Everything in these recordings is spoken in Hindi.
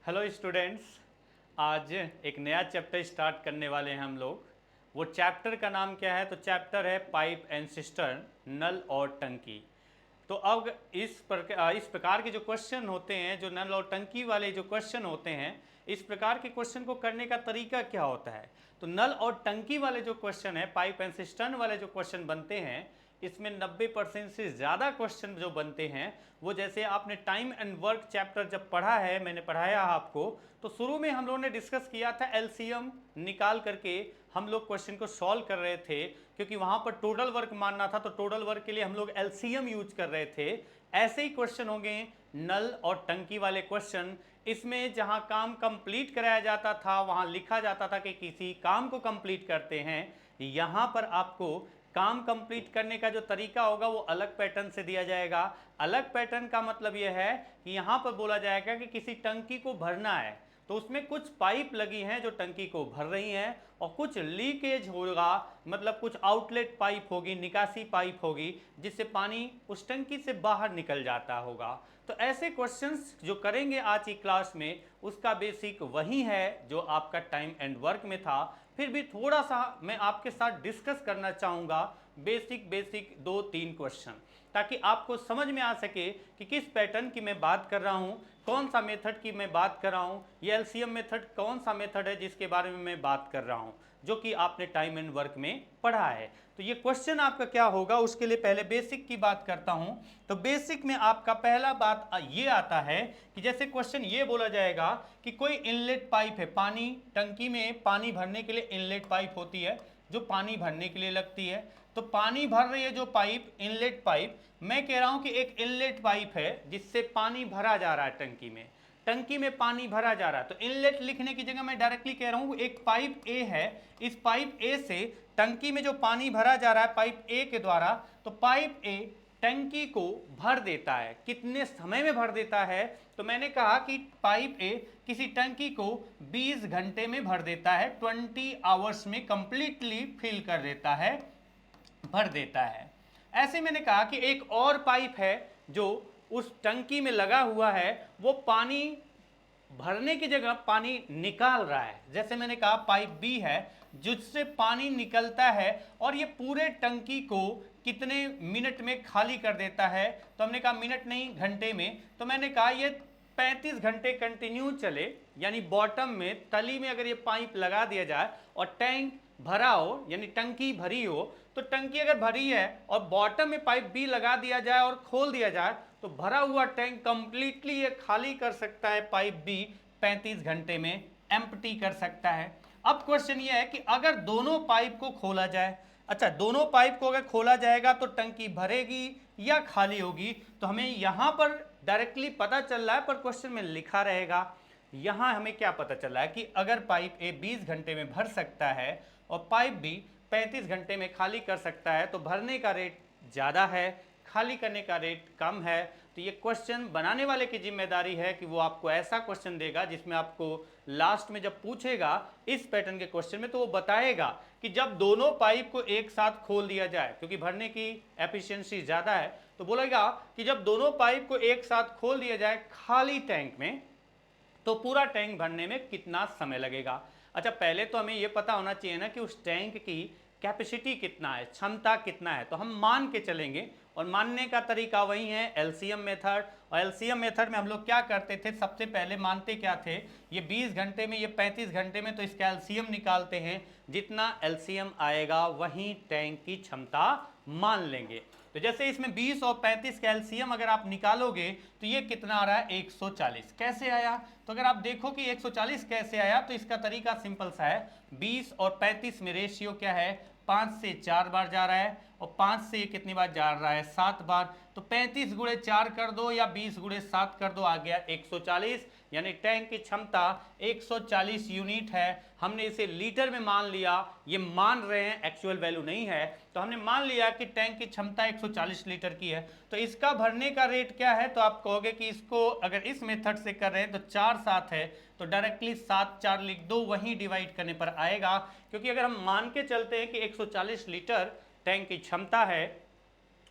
Hello students. आज एक नया चैप्टर स्टार्ट करने वाले हैं हम लोग। वो चैप्टर का नाम क्या है? तो चैप्टर है पाइप एंड सिस्टर्न, नल और टंकी। तो अब इस प्रकार के जो क्वेश्चन होते हैं, जो नल और टंकी वाले जो क्वेश्चन होते हैं, इस प्रकार के क्वेश्चन को करने का तरीका क्या होता है? तो नल और टंकी वाले जो क्वेश्चन है, पाइप एंड सिस्टर्न वाले जो क्वेश्चन बनते हैं, इसमें 90% से ज़्यादा क्वेश्चन जो बनते हैं वो, जैसे आपने टाइम एंड वर्क चैप्टर जब पढ़ा है, मैंने पढ़ाया आपको, तो शुरू में हम लोगों ने डिस्कस किया था एलसीएम निकाल करके हम लोग क्वेश्चन को सॉल्व कर रहे थे, क्योंकि वहां पर टोटल वर्क मानना था, तो टोटल वर्क के लिए हम लोग एलसीएम यूज कर रहे थे। ऐसे ही क्वेश्चन होंगे नल और टंकी वाले क्वेश्चन। इसमें जहां काम कंप्लीट कराया जाता था, वहां लिखा जाता था कि किसी काम को कंप्लीट करते हैं। यहां पर आपको काम कंप्लीट करने का जो तरीका होगा वो अलग पैटर्न से दिया जाएगा। अलग पैटर्न का मतलब यह है कि यहां पर बोला जाएगा कि किसी टंकी को भरना है, तो उसमें कुछ पाइप लगी हैं जो टंकी को भर रही हैं, और कुछ लीकेज होगा, मतलब कुछ आउटलेट पाइप होगी, निकासी पाइप होगी, जिससे पानी उस टंकी से बाहर निकल जाता होगा। तो ऐसे क्वेश्चंस जो करेंगे आज की क्लास में, उसका बेसिक वही है जो आपका टाइम एंड वर्क में था। फिर भी थोड़ा सा मैं आपके साथ डिस्कस करना चाहूँगा बेसिक 2-3 क्वेश्चन, ताकि आपको समझ में आ सके कि किस पैटर्न की मैं बात कर रहा हूँ, कौन सा मेथड की मैं बात कर रहा हूँ, ये एलसीएम मेथड कौन सा मेथड है जिसके बारे में मैं बात कर रहा हूँ, जो कि आपने टाइम एंड वर्क में पढ़ा है। तो ये क्वेश्चन आपका क्या होगा, उसके लिए पहले बेसिक की बात करता हूँ। तो बेसिक में आपका पहला बात ये आता है कि जैसे क्वेश्चन ये बोला जाएगा कि कोई इनलेट पाइप है, पानी टंकी में पानी भरने के लिए इनलेट पाइप होती है जो पानी भरने के लिए लगती है। तो पानी भर रही है जो पाइप, इनलेट पाइप, मैं कह रहा हूं कि एक इनलेट पाइप है जिससे पानी भरा जा रहा है टंकी में, टंकी में पानी भरा जा रहा है। तो इनलेट लिखने की जगह मैं डायरेक्टली कह रहा हूं एक पाइप ए है, इस पाइप ए से टंकी में जो पानी भरा जा रहा है पाइप ए के द्वारा, तो पाइप ए टंकी को भर देता है। कितने समय में भर देता है? तो मैंने कहा कि पाइप ए किसी टंकी को 20 घंटे में भर देता है, 20 आवर्स में कंप्लीटली फिल कर देता है, भर देता है। ऐसे मैंने कहा कि एक और पाइप है जो उस टंकी में लगा हुआ है, वो पानी भरने की जगह पानी निकाल रहा है। जैसे मैंने कहा पाइप बी है जिससे पानी निकलता है, और ये पूरे टंकी को कितने मिनट में खाली कर देता है? तो हमने कहा मिनट नहीं, घंटे में। तो मैंने कहा ये 35 घंटे कंटिन्यू चले, यानी बॉटम में, तली में अगर ये पाइप लगा दिया जाए और टैंक भरा हो, यानी टंकी भरी हो, तो टंकी अगर भरी है और बॉटम में पाइप बी लगा दिया जाए और खोल दिया जाए, तो भरा हुआ टैंक कंप्लीटली ये खाली कर सकता है पाइप बी, 35 घंटे में एम्प्टी कर सकता है। अब क्वेश्चन ये है कि अगर दोनों पाइप को खोला जाए, अच्छा दोनों पाइप को अगर खोला जाएगा तो टंकी भरेगी या खाली होगी? तो हमें यहां पर डायरेक्टली पता चल रहा है, पर क्वेश्चन में लिखा रहेगा। यहां हमें क्या पता चला है कि अगर पाइप ए 20 घंटे में भर सकता है और पाइप बी 35 घंटे में खाली कर सकता है, तो भरने का रेट ज़्यादा है, खाली करने का रेट कम है। तो ये क्वेश्चन बनाने वाले की जिम्मेदारी है कि वो आपको ऐसा क्वेश्चन देगा जिसमें आपको लास्ट में जब पूछेगा इस पैटर्न के क्वेश्चन में, तो वो बताएगा कि जब दोनों पाइप को एक साथ खोल दिया जाए, क्योंकि भरने की एफिशिएंसी ज़्यादा है, तो बोलेगा कि जब दोनों पाइप को एक साथ खोल दिया जाए खाली टैंक में, तो पूरा टैंक भरने में कितना समय लगेगा। अच्छा पहले तो हमें यह पता होना चाहिए ना कि उस टैंक की कैपेसिटी कितना है, क्षमता कितना है। तो हम मान के चलेंगे, और मानने का तरीका वही है एलसीएम मेथड। और एलसीएम मेथड में हम लोग क्या करते थे, सबसे पहले मानते क्या थे, ये 20 घंटे में, ये 35 घंटे में, तो इसका एलसीएम निकालते हैं। जितना एलसीएम आएगा वही टैंक की क्षमता मान लेंगे। तो जैसे इसमें 20 और 35 का एलसीएम अगर आप निकालोगे तो ये कितना आ रहा है, 140। कैसे आया? तो अगर आप देखो कि 140 कैसे आया, तो इसका तरीका सिंपल सा है। 20 और 35 में रेशियो क्या है, 5 से 4 बार जा रहा है, और 5 से ये कितनी बार जा रहा है, 7 बार। तो 35 गुणे 4 कर दो या 20 गुणे 7 कर दो, आ गया 140। यानी टैंक की क्षमता 140 यूनिट है। हमने इसे लीटर में मान लिया, ये मान रहे हैं, एक्चुअल वैल्यू नहीं है, तो हमने मान लिया कि टैंक की क्षमता 140 लीटर की है। तो इसका भरने का रेट क्या है? तो आप कहोगे कि इसको अगर इस मेथड से कर रहे हैं तो 4 7 है, तो डायरेक्टली 7 4 लिख दो, वहीं डिवाइड करने पर आएगा। क्योंकि अगर हम मान के चलते हैं कि 140 लीटर टैंक की क्षमता है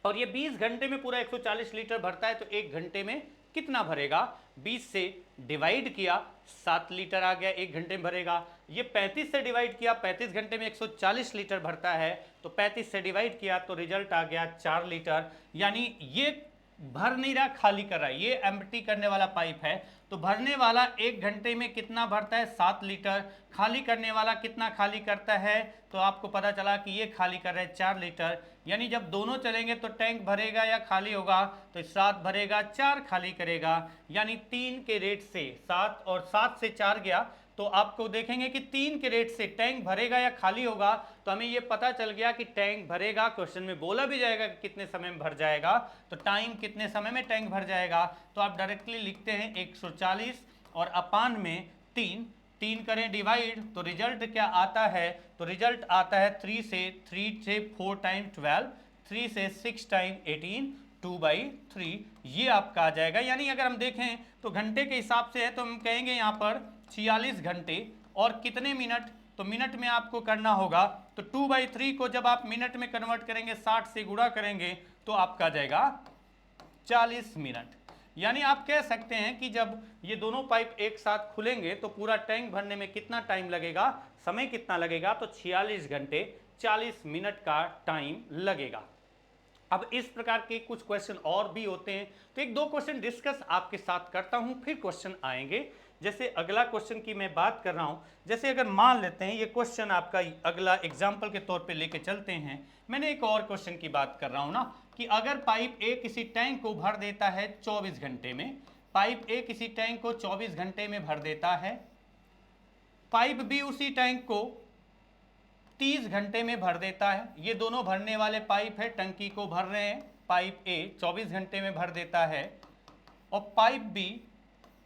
और ये 20 घंटे में पूरा 140 लीटर भरता है, तो 1 घंटे में कितना भरेगा, 20 से डिवाइड किया 7 लीटर आ गया, 1 घंटे में भरेगा। ये 35 से डिवाइड किया, 35 घंटे में 140 लीटर भरता है, तो 35 से डिवाइड किया तो रिजल्ट आ गया 4 लीटर। यानी ये भर नहीं रहा, खाली कर रहा है, ये एम्प्टी करने वाला पाइप है। तो भरने वाला 1 घंटे में कितना भरता है, 7 लीटर। खाली करने वाला कितना खाली करता है, तो आपको पता चला कि ये खाली कर रहा है 4 लीटर। यानी जब दोनों चलेंगे तो टैंक भरेगा या खाली होगा, तो 7 भरेगा 4 खाली करेगा। यानी 3 के रेट से 7 और 7 से 4 गया, तो आपको देखेंगे कि 3 के रेट से टैंक भरेगा या खाली होगा, तो हमें ये पता चल गया कि टैंक भरेगा। क्वेश्चन में बोला भी जाएगा कि कितने समय में भर जाएगा, तो टाइम कितने समय में टैंक भर जाएगा, तो आप डायरेक्टली लिखते हैं 140 और अपान में 3 करें डिवाइड, तो रिजल्ट क्या आता है, तो रिजल्ट आता है 3 से 4 टाइम 12, 3 से 6 टाइम 18, 2/3, ये आपका आ जाएगा। यानी अगर हम देखें तो घंटे के हिसाब से है, तो हम कहेंगे यहाँ पर 46 घंटे और कितने मिनट, तो मिनट में आपको करना होगा, तो 2/3 को जब आप मिनट में कन्वर्ट करेंगे, 60 से गुणा करेंगे, तो आपका आ जाएगा 40 मिनट। यानी आप कह सकते हैं कि जब ये दोनों पाइप एक साथ खुलेंगे तो पूरा टैंक भरने में कितना टाइम लगेगा, समय कितना लगेगा, तो 46 घंटे 40 मिनट का टाइम लगेगा। अब इस प्रकार के कुछ क्वेश्चन और भी होते हैं, तो 1-2 क्वेश्चन डिस्कस आपके साथ करता हूं, फिर क्वेश्चन आएंगे। जैसे अगला क्वेश्चन की मैं बात कर रहा हूं, जैसे अगर मान लेते हैं ये क्वेश्चन आपका अगला एग्जाम्पल के तौर पे लेके चलते हैं। मैंने एक और क्वेश्चन की बात कर रहा हूं ना, कि अगर पाइप ए किसी टैंक को भर देता है 24 घंटे में, पाइप ए किसी टैंक को 24 घंटे में भर देता है, पाइप बी उसी टैंक को 30 घंटे में भर देता है। ये दोनों भरने वाले पाइप है, टंकी को भर रहे हैं। पाइप ए 24 घंटे में भर देता है और पाइप बी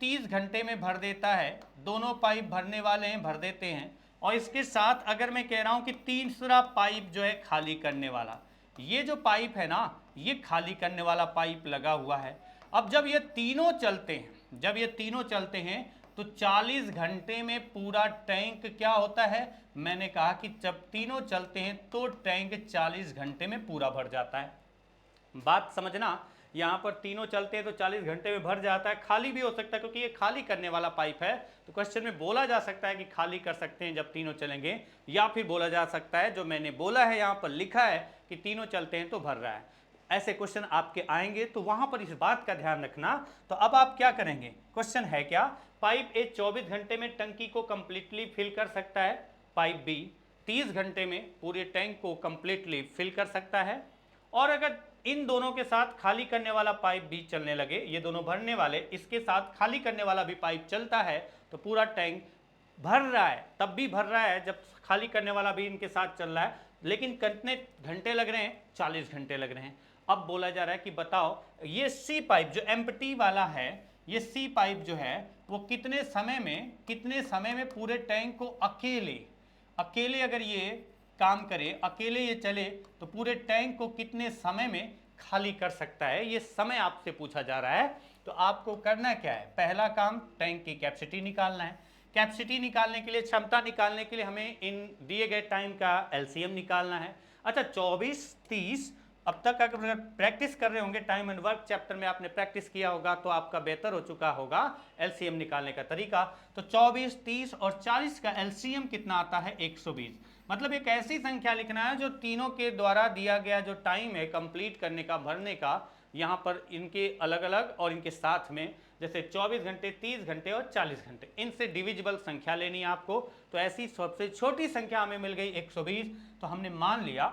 30 घंटे में भर देता है। दोनों पाइप भरने वाले हैं, भर देते हैं। और इसके साथ अगर मैं कह रहा हूं कि तीसरा पाइप जो है खाली करने वाला, ये जो पाइप है ना, ये खाली करने वाला पाइप लगा हुआ है। अब जब ये तीनों चलते हैं, जब ये तीनों चलते हैं तो 40 घंटे में पूरा टैंक क्या होता है, मैंने कहा कि जब तीनों चलते हैं तो टैंक 40 घंटे में पूरा भर जाता है। बात समझना, यहाँ पर तीनों चलते हैं तो 40 घंटे में भर जाता है। खाली भी हो सकता है क्योंकि ये खाली करने वाला पाइप है, तो क्वेश्चन में बोला जा सकता है कि खाली कर सकते हैं जब तीनों चलेंगे, या फिर बोला जा सकता है जो मैंने बोला है, यहाँ पर लिखा है कि तीनों चलते हैं तो भर रहा है। ऐसे क्वेश्चन आपके आएंगे, तो वहां पर इस बात का ध्यान रखना। तो अब आप क्या करेंगे, क्वेश्चन है क्या, पाइप ए 24 घंटे में टंकी को कंप्लीटली फिल कर सकता है, पाइप बी 30 घंटे में पूरे टैंक को कंप्लीटली फिल कर सकता है। और अगर इन दोनों के साथ खाली करने वाला पाइप भी चलने लगे, ये दोनों भरने वाले, इसके साथ खाली करने वाला भी पाइप चलता है, तो पूरा टैंक भर रहा है। तब भी भर रहा है जब खाली करने वाला भी इनके साथ चल रहा है, लेकिन कितने घंटे लग रहे हैं, 40 घंटे लग रहे हैं। अब बोला जा रहा है कि बताओ ये सी पाइप जो एम्प्टी वाला है, ये सी पाइप जो है वो कितने समय में पूरे टैंक को अकेले अगर ये काम करे, अकेले ये चले, तो पूरे टैंक को कितने समय में खाली कर सकता है, ये समय आपसे पूछा जा रहा है। तो आपको करना क्या है, पहला काम टैंक की कैपेसिटी निकालना है। कैपेसिटी निकालने के लिए, क्षमता निकालने के लिए हमें इन दिए गए टाइम का एलसीएम निकालना है। अच्छा 24, 30, अब तक अगर प्रैक्टिस कर रहे होंगे, टाइम एंड वर्क चैप्टर में आपने प्रैक्टिस किया होगा, तो आपका बेहतर हो चुका होगा एलसीएम निकालने का तरीका। तो 24, 30 और 40 का एलसीएम कितना आता है, 120। मतलब एक ऐसी संख्या लिखना है जो तीनों के द्वारा दिया गया जो टाइम है कंप्लीट करने का, भरने का, यहाँ पर इनके अलग अलग और इनके साथ में, जैसे 24 घंटे, 30 घंटे और 40 घंटे, इनसे डिविजिबल संख्या लेनी है आपको। तो ऐसी सबसे छोटी संख्या हमें मिल गई 120। तो हमने मान लिया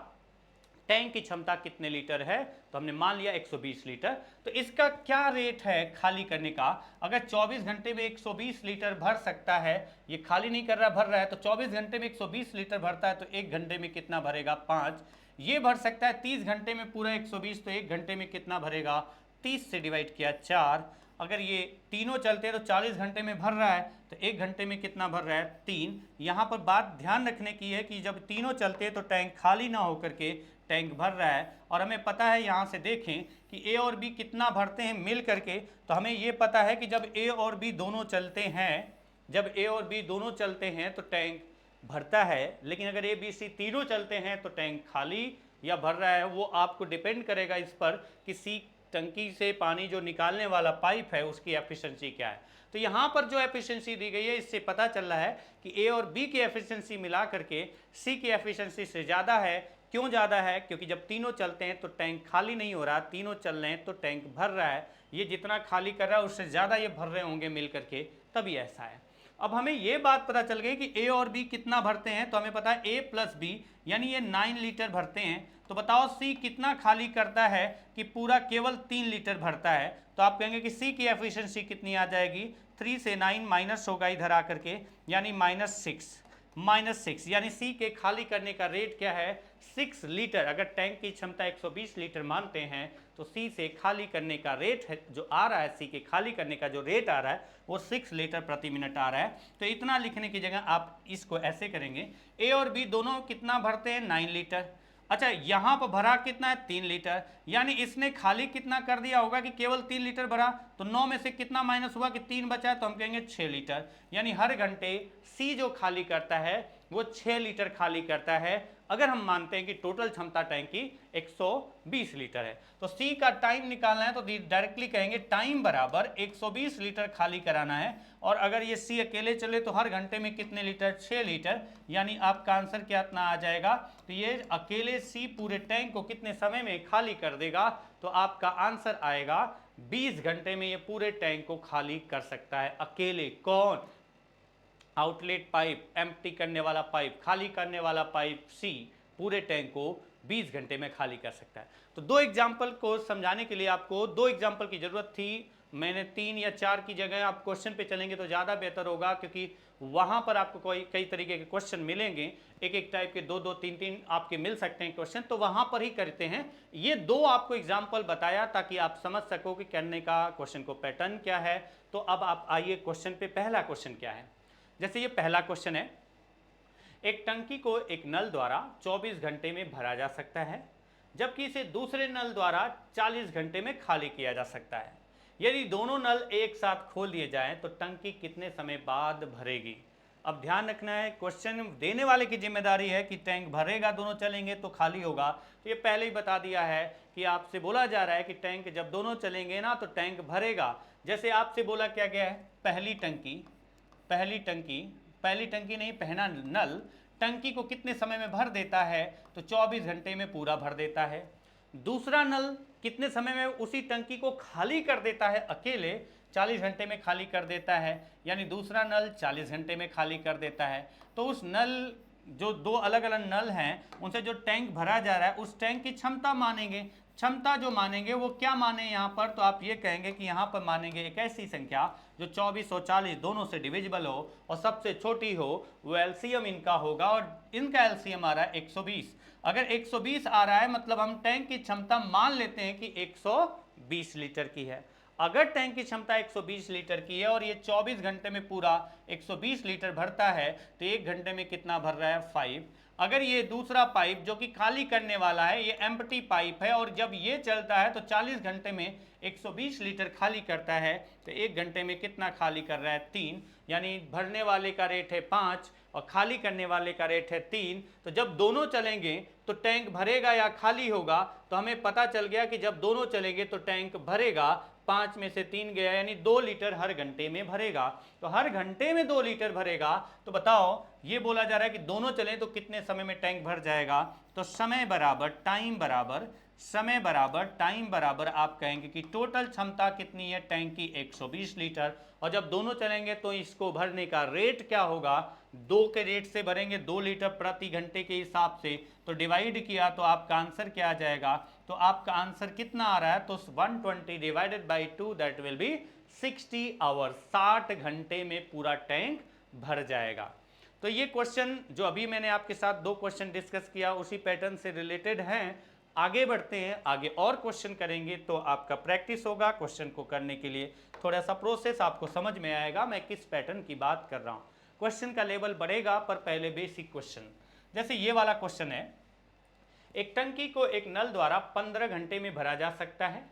टैंक की क्षमता कितने लीटर है, तो हमने मान लिया 120 लीटर। तो इसका क्या रेट है खाली करने का, अगर 24 घंटे में 120 लीटर भर सकता है, ये खाली नहीं कर रहा, भर रहा है, तो 24 घंटे में 120 लीटर भरता है, तो 1 घंटे में कितना भरेगा, 5। ये भर सकता है 30 घंटे में पूरा 120, तो 1 घंटे में कितना भरेगा, 30 से डिवाइड किया 4। अगर ये तीनों चलते हैं तो 40 घंटे में भर रहा है, तो 1 घंटे में कितना भर रहा है, 3। यहाँ पर बात ध्यान रखने की है कि जब तीनों चलते हैं तो टैंक खाली ना होकर के टैंक भर रहा है। और हमें पता है, यहाँ से देखें कि ए और बी कितना भरते हैं मिल करके, तो हमें ये पता है कि जब ए और बी दोनों चलते हैं, जब ए और बी दोनों चलते हैं तो टैंक भरता है। लेकिन अगर ए बी सी तीनों चलते हैं तो टैंक खाली या भर रहा है, वो आपको डिपेंड करेगा इस पर कि सी टंकी से पानी जो निकालने वाला पाइप है उसकी एफिशिएंसी क्या है। तो यहाँ पर जो एफिशिएंसी दी गई है इससे पता चल रहा है कि ए और बी की एफिशिएंसी मिला करके सी की एफिशिएंसी से ज़्यादा है। क्यों ज़्यादा है? क्योंकि जब तीनों चलते हैं तो टैंक खाली नहीं हो रहा, तीनों चल रहे हैं तो टैंक भर रहा है। ये जितना खाली कर रहा है उससे ज़्यादा ये भर रहे होंगे मिल करके, तभी ऐसा है। अब हमें ये बात पता चल गई कि ए और बी कितना भरते हैं, तो हमें पता है ए प्लस बी यानी ये 9 लीटर भरते हैं। तो बताओ सी कितना खाली करता है कि पूरा केवल 3 लीटर भरता है। तो आप कहेंगे कि सी की एफिशिएंसी कितनी आ जाएगी, 3 से 9 माइनस होगा इधर आकर के, यानी -6 यानी सी के खाली करने का रेट क्या है, 6 लीटर। अगर टैंक की क्षमता 120 लीटर मानते हैं तो सी से खाली करने का रेट है जो आ रहा है, सी के खाली करने का जो रेट आ रहा है वो 6 लीटर प्रति मिनट आ रहा है। तो इतना लिखने की जगह आप इसको ऐसे करेंगे, ए और बी दोनों कितना भरते हैं, 9 लीटर। अच्छा, यहाँ पर भरा कितना है, 3 लीटर, यानी इसने खाली कितना कर दिया होगा कि केवल 3 लीटर भरा, तो 9 में से कितना माइनस हुआ कि 3 बचा है, तो हम कहेंगे 6 लीटर। यानी हर घंटे सी जो खाली करता है वो 6 लीटर खाली करता है, अगर हम मानते हैं कि टोटल क्षमता टैंक की 120 लीटर है। तो सी का टाइम निकालना है तो डायरेक्टली कहेंगे टाइम बराबर 120 लीटर खाली कराना है। और अगर ये सी अकेले चले तो हर घंटे में कितने लीटर, 6 लीटर, यानी आपका आंसर क्या इतना आ जाएगा। तो ये अकेले सी पूरे टैंक को कितने समय में खाली कर देगा, तो आपका आंसर आएगा 20 घंटे में ये पूरे टैंक को खाली कर सकता है अकेले। कौन? आउटलेट पाइप, एम्प्टी करने वाला पाइप, खाली करने वाला पाइप सी पूरे टैंक को 20 घंटे में खाली कर सकता है। तो 2 एग्जाम्पल को समझाने के लिए आपको 2 एग्जाम्पल की जरूरत थी। मैंने 3 या 4 की जगह आप क्वेश्चन पे चलेंगे तो ज़्यादा बेहतर होगा, क्योंकि वहाँ पर आपको कई तरीके के क्वेश्चन मिलेंगे, एक एक टाइप के 2-2, 3-3 आपके मिल सकते हैं क्वेश्चन, तो वहाँ पर ही करते हैं। ये 2 आपको एग्जाम्पल बताया ताकि आप समझ सको कि करने का क्वेश्चन को पैटर्न क्या है। तो अब आप आइए क्वेश्चन पे, पहला क्वेश्चन क्या है। जैसे ये पहला क्वेश्चन है, एक टंकी को एक नल द्वारा 24 घंटे में भरा जा सकता है, जबकि इसे दूसरे नल द्वारा 40 घंटे में खाली किया जा सकता है। यदि दोनों नल एक साथ खोल दिए जाएं तो टंकी कितने समय बाद भरेगी। अब ध्यान रखना है, क्वेश्चन देने वाले की जिम्मेदारी है कि टैंक भरेगा, दोनों चलेंगे तो खाली होगा। तो ये पहले ही बता दिया है कि आपसे बोला जा रहा है कि टैंक जब दोनों चलेंगे ना तो टैंक भरेगा। जैसे आपसे बोला क्या गया है, पहली टंकी नहीं, पहला नल टंकी को कितने समय में भर देता है, तो 24 घंटे में पूरा भर देता है। दूसरा नल कितने समय में उसी टंकी को खाली कर देता है, अकेले 40 घंटे में खाली कर देता है, यानी दूसरा नल 40 घंटे में खाली कर देता है। तो उस नल, जो 2 अलग अलग नल हैं उनसे जो टैंक भरा जा रहा है उस टैंक की क्षमता मानेंगे। क्षमता जो मानेंगे वो क्या माने यहाँ पर, तो आप ये कहेंगे कि यहाँ पर मानेंगे एक ऐसी संख्या जो 24 और 40 दोनों से डिविजिबल हो और सबसे छोटी हो, वो एलसीएम इनका होगा, और इनका एलसीएम आ रहा है 120। अगर 120 आ रहा है मतलब हम टैंक की क्षमता मान लेते हैं कि 120 लीटर की है। अगर टैंक की क्षमता 120 लीटर की है और ये 24 घंटे में पूरा 120 लीटर भरता है, तो 1 घंटे में कितना भर रहा है, 5। अगर ये दूसरा पाइप जो कि खाली करने वाला है, ये एम्प्टी पाइप है, और जब ये चलता है तो 40 घंटे में 120 लीटर खाली करता है, तो 1 घंटे में कितना खाली कर रहा है, 3। यानी भरने वाले का रेट है 5 और खाली करने वाले का रेट है 3। तो जब दोनों चलेंगे तो टैंक भरेगा या खाली होगा, तो हमें पता चल गया कि जब दोनों चलेंगे तो टैंक भरेगा। 5 में से 3 गया, यानी 2 लीटर हर घंटे में भरेगा। तो हर घंटे में 2 लीटर भरेगा। तो बताओ, ये बोला जा रहा है कि दोनों चलें तो कितने समय में टैंक भर जाएगा। तो समय बराबर टाइम बराबर आप कहेंगे कि टोटल क्षमता कितनी है टैंक की, 120 लीटर, और जब दोनों चलेंगे तो इसको भरने का रेट क्या होगा, 2 के रेट से भरेंगे, 2 लीटर प्रति घंटे के हिसाब से। तो डिवाइड किया तो आपका आंसर क्या आ जाएगा, तो आपका आंसर कितना आ रहा है, तो 120 divided by 2 that will be 60 hour, 60 घंटे में पूरा टैंक भर जाएगा। तो ये क्वेश्चन जो अभी मैंने आपके साथ 2 क्वेश्चन डिस्कस किया उसी पैटर्न से रिलेटेड हैं। आगे बढ़ते हैं, आगे और क्वेश्चन करेंगे तो आपका प्रैक्टिस होगा। क्वेश्चन को करने के लिए थोड़ा सा प्रोसेस आपको समझ में आएगा मैं किस पैटर्न की बात कर रहा हूँ। क्वेश्चन का लेवल बढ़ेगा, पर पहले बेसिक क्वेश्चन। जैसे ये वाला क्वेश्चन है, एक टंकी को एक नल द्वारा 15 घंटे में भरा जा सकता है,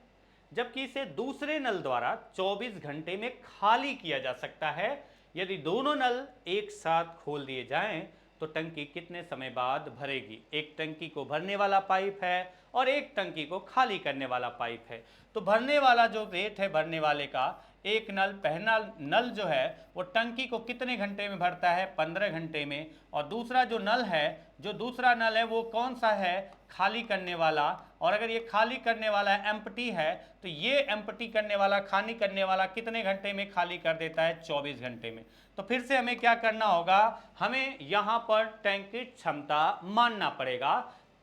जबकि इसे दूसरे नल द्वारा 24 घंटे में खाली किया जा सकता है। यदि दोनों नल एक साथ खोल दिए जाएं तो टंकी कितने समय बाद भरेगी। एक टंकी को भरने वाला पाइप है और एक टंकी को खाली करने वाला पाइप है। तो भरने वाला जो रेट है भरने वाले का, एक नल पहला नल जो है वो टंकी को कितने घंटे में भरता है, 15 घंटे में। और दूसरा जो नल है, जो दूसरा नल है वो कौन सा है, खाली करने वाला। और अगर ये खाली करने वाला एम्प्टी है तो ये एम्प्टी करने वाला, खाली करने वाला कितने घंटे में खाली कर देता है, 24 घंटे में। तो फिर से हमें क्या करना होगा, हमें यहाँ पर टैंक की क्षमता मानना पड़ेगा।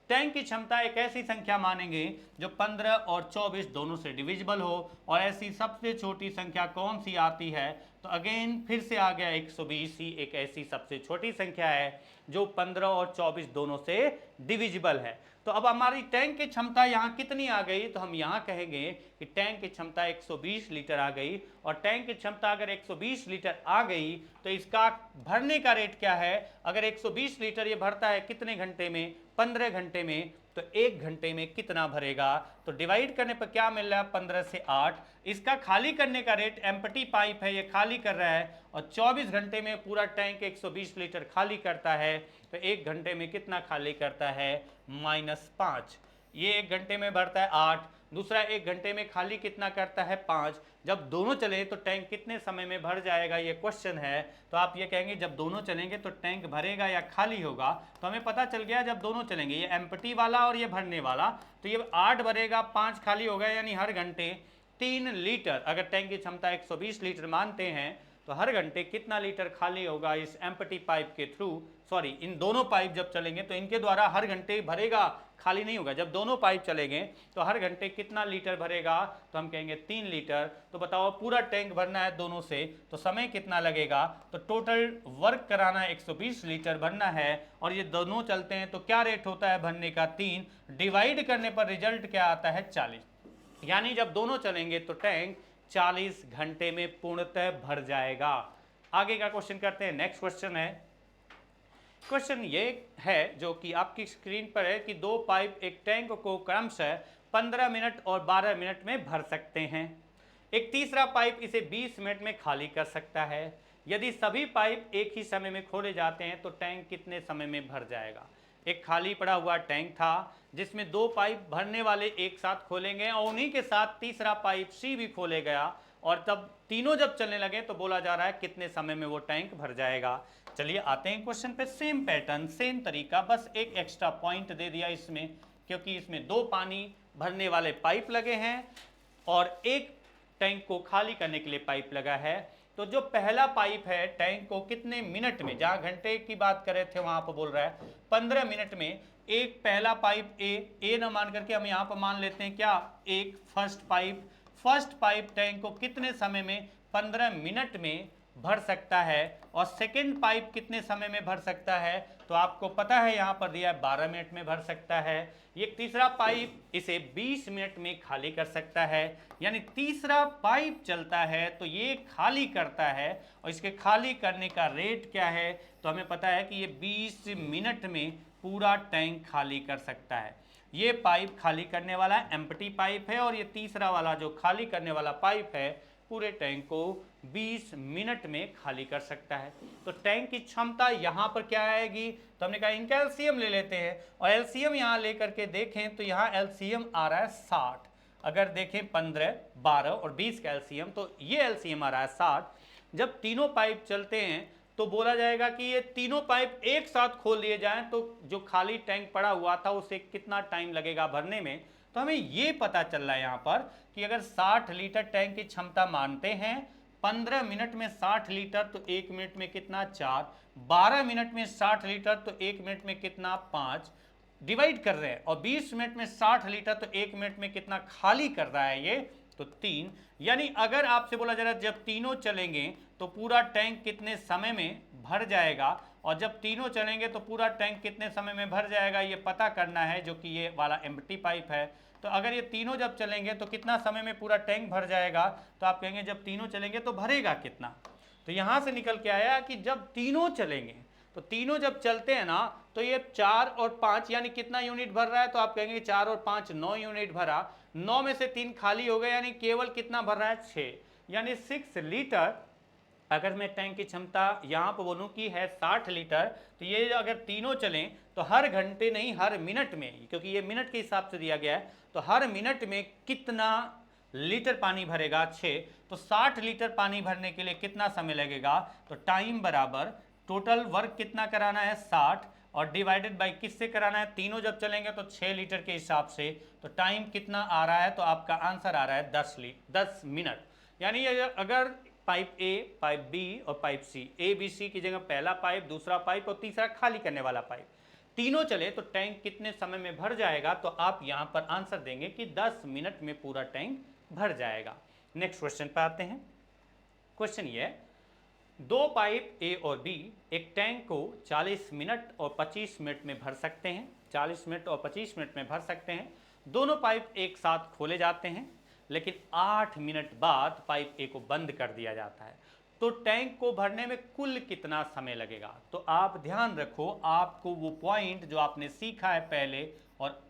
टैंक की क्षमता एक ऐसी संख्या मानेंगे जो 15 और 24 दोनों से डिविजिबल हो। और ऐसी सबसे छोटी संख्या कौन सी आती है, तो अगेन फिर से आ गया 120 ही एक ऐसी सबसे छोटी संख्या है जो 15 और 24 दोनों से डिविजिबल है। तो अब हमारी टैंक की क्षमता यहाँ कितनी आ गई, तो हम यहाँ कहेंगे कि टैंक की क्षमता 120 लीटर आ गई। और टैंक की क्षमता अगर 120 लीटर आ गई तो इसका भरने का रेट क्या है, अगर 120 लीटर ये भरता है कितने घंटे में, 15 घंटे में, तो एक घंटे में कितना भरेगा। तो डिवाइड करने पर क्या मिल रहा है, 15 से 8। इसका खाली करने का रेट, एम्प्टी पाइप है ये खाली कर रहा है और 24 घंटे में पूरा टैंक 120 लीटर खाली करता है। तो एक घंटे में कितना खाली करता है, -5। ये एक घंटे में भरता है 8, दूसरा एक घंटे में खाली कितना करता है, 5। जब दोनों चलें तो टैंक कितने समय में भर जाएगा, ये क्वेश्चन है। तो आप ये कहेंगे जब दोनों चलेंगे तो टैंक भरेगा या खाली होगा। तो हमें पता चल गया जब दोनों चलेंगे, ये एम्प्टी वाला और ये भरने वाला, तो ये 8 भरेगा 5 खाली होगा, यानी हर घंटे 3 लीटर। अगर टैंक की क्षमता 120 लीटर मानते हैं तो हर घंटे कितना लीटर खाली होगा इस एम्प्टी पाइप के थ्रू, सॉरी इन दोनों पाइप जब चलेंगे तो इनके द्वारा हर घंटे भरेगा, खाली नहीं होगा। जब दोनों पाइप चलेंगे तो हर घंटे कितना लीटर भरेगा, तो हम कहेंगे 3 लीटर। तो बताओ पूरा टैंक भरना है दोनों से तो समय कितना लगेगा, तो टोटल वर्क कराना 120 लीटर भरना है और ये दोनों चलते हैं तो क्या रेट होता है भरने का, 3। डिवाइड करने पर रिजल्ट क्या आता है, 40। यानी जब दोनों चलेंगे तो टैंक 40 घंटे में पूर्णतः भर जाएगा। आगे का क्वेश्चन करते हैं। नेक्स्ट क्वेश्चन है, क्वेश्चन ये है जो कि आपकी स्क्रीन पर है कि दो पाइप एक टैंक को क्रमशः 15 मिनट और 12 मिनट में भर सकते हैं। एक तीसरा पाइप इसे 20 मिनट में खाली कर सकता है। यदि सभी पाइप एक ही समय में खोले जाते हैं तो टैंक कितने समय में भर जाएगा। एक खाली पड़ा हुआ टैंक था जिसमें दो पाइप भरने वाले एक साथ खोलेंगे और उन्हीं के साथ तीसरा पाइप सी भी खोले गया और तब तीनों जब चलने लगे तो बोला जा रहा है कितने समय में वो टैंक भर जाएगा। चलिए आते हैं क्वेश्चन पे। सेम पैटर्न, सेम तरीका, बस एक एक्स्ट्रा पॉइंट दे दिया इसमें, क्योंकि इसमें दो पानी भरने वाले पाइप लगे हैं और एक टैंक को खाली करने के लिए पाइप लगा है। तो जो पहला पाइप है टैंक को कितने मिनट में, जहां घंटे की बात कर रहे थे वहां पर बोल रहा है 15 मिनट में। एक पहला पाइप ए न मान करके हम यहां पर मान लेते हैं क्या, एक फर्स्ट पाइप टैंक को कितने समय में, 15 मिनट में भर सकता है। और सेकंड पाइप कितने समय में भर सकता है, तो आपको पता है यहां पर दिया है 12 मिनट में भर सकता है। ये तीसरा पाइप इसे 20 मिनट में खाली कर सकता है। यानी तीसरा पाइप चलता है तो ये खाली करता है और इसके खाली करने का रेट क्या है, तो हमें पता है कि ये 20 मिनट में पूरा टैंक खाली कर सकता है। ये पाइप खाली करने वाला एम्प्टी पाइप है और ये तीसरा वाला जो खाली करने वाला पाइप है पूरे टैंक को 20 मिनट में खाली कर सकता है। तो टैंक की क्षमता यहाँ पर क्या आएगी, तो हमने कहा इनका एलसीएम ले लेते हैं और एलसीएम यहाँ लेकर के देखें तो यहाँ एलसीएम आ रहा है 60। अगर देखें 15, 12 और 20 का एलसीएम, तो ये एलसीएम आ रहा है 60। जब तीनों पाइप चलते हैं तो बोला जाएगा कि ये तीनों पाइप एक साथ खोल दिए जाएं तो जो खाली टैंक पड़ा हुआ था उसे कितना टाइम लगेगा भरने में। तो हमें ये पता चल रहा है यहाँ पर कि अगर 60 लीटर टैंक की क्षमता मानते हैं, 15 मिनट में 60 लीटर तो 1 मिनट में कितना, 4, 12 मिनट में 60 लीटर तो 1 मिनट में कितना, 5, डिवाइड कर रहे हैं, और 20 मिनट में 60 लीटर तो 1 मिनट में कितना खाली कर रहा है ये, तो 3। यानी अगर आपसे बोला जा रहा है जब तीनों चलेंगे तो पूरा टैंक कितने समय में भर जाएगा, और जब तीनों चलेंगे तो पूरा टैंक कितने समय में भर जाएगा ये पता करना है, जो कि ये वाला एम्प्टी पाइप है। तो अगर ये तीनों जब चलेंगे तो कितना समय में पूरा टैंक भर जाएगा, तो आप कहेंगे जब तीनों चलेंगे तो भरेगा कितना। तो यहाँ से निकल के आया कि जब तीनों चलेंगे, तो तीनों जब चलते हैं ना तो ये 4 और 5 यानी कितना यूनिट भर रहा है, तो आप कहेंगे 4 और 5 9 यूनिट भरा, 9 में से 3 खाली हो गए, यानी केवल कितना भर रहा है, 6, यानी 6 लीटर अगर मैं टैंक की क्षमता यहाँ पर बोलूँ कि है 60 लीटर, तो ये अगर तीनों चलें तो हर घंटे नहीं हर मिनट में, क्योंकि ये मिनट के हिसाब से दिया गया है, तो हर मिनट में कितना लीटर पानी भरेगा 6, तो 60 लीटर पानी भरने के लिए कितना समय लगेगा, तो टाइम बराबर टोटल वर्क कितना कराना है 60 और डिवाइडेड बाई किससे कराना है, तीनों जब चलेंगे तो 6 लीटर के हिसाब से, तो टाइम कितना आ रहा है, तो आपका आंसर आ रहा है 10 मिनट। यानी अगर पाइप ए, पाइप बी और pipe C, A B C की जगह पहला पाइप, दूसरा पाइप और तीसरा खाली करने वाला पाइप, तीनों चले तो टैंक कितने समय में भर जाएगा, तो आप यहां पर आंसर देंगे कि 10 मिनट में पूरा टैंक भर जाएगा। नेक्स्ट क्वेश्चन पे आते हैं। क्वेश्चन ये है, दो पाइप ए और बी एक टैंक को 40 मिनट और 25 मिनट में भर सकते हैं, 40 मिनट और 25 मिनट में भर सकते हैं। दोनों पाइप एक साथ खोले जाते हैं, लेकिन 8 मिनट बाद पाइप ए को बंद कर दिया जाता है, तो टैंक को भरने में कुल कितना समय लगेगा। तो आप ध्यान रखो, आपको वो पॉइंट जो आपने सीखा है पहले और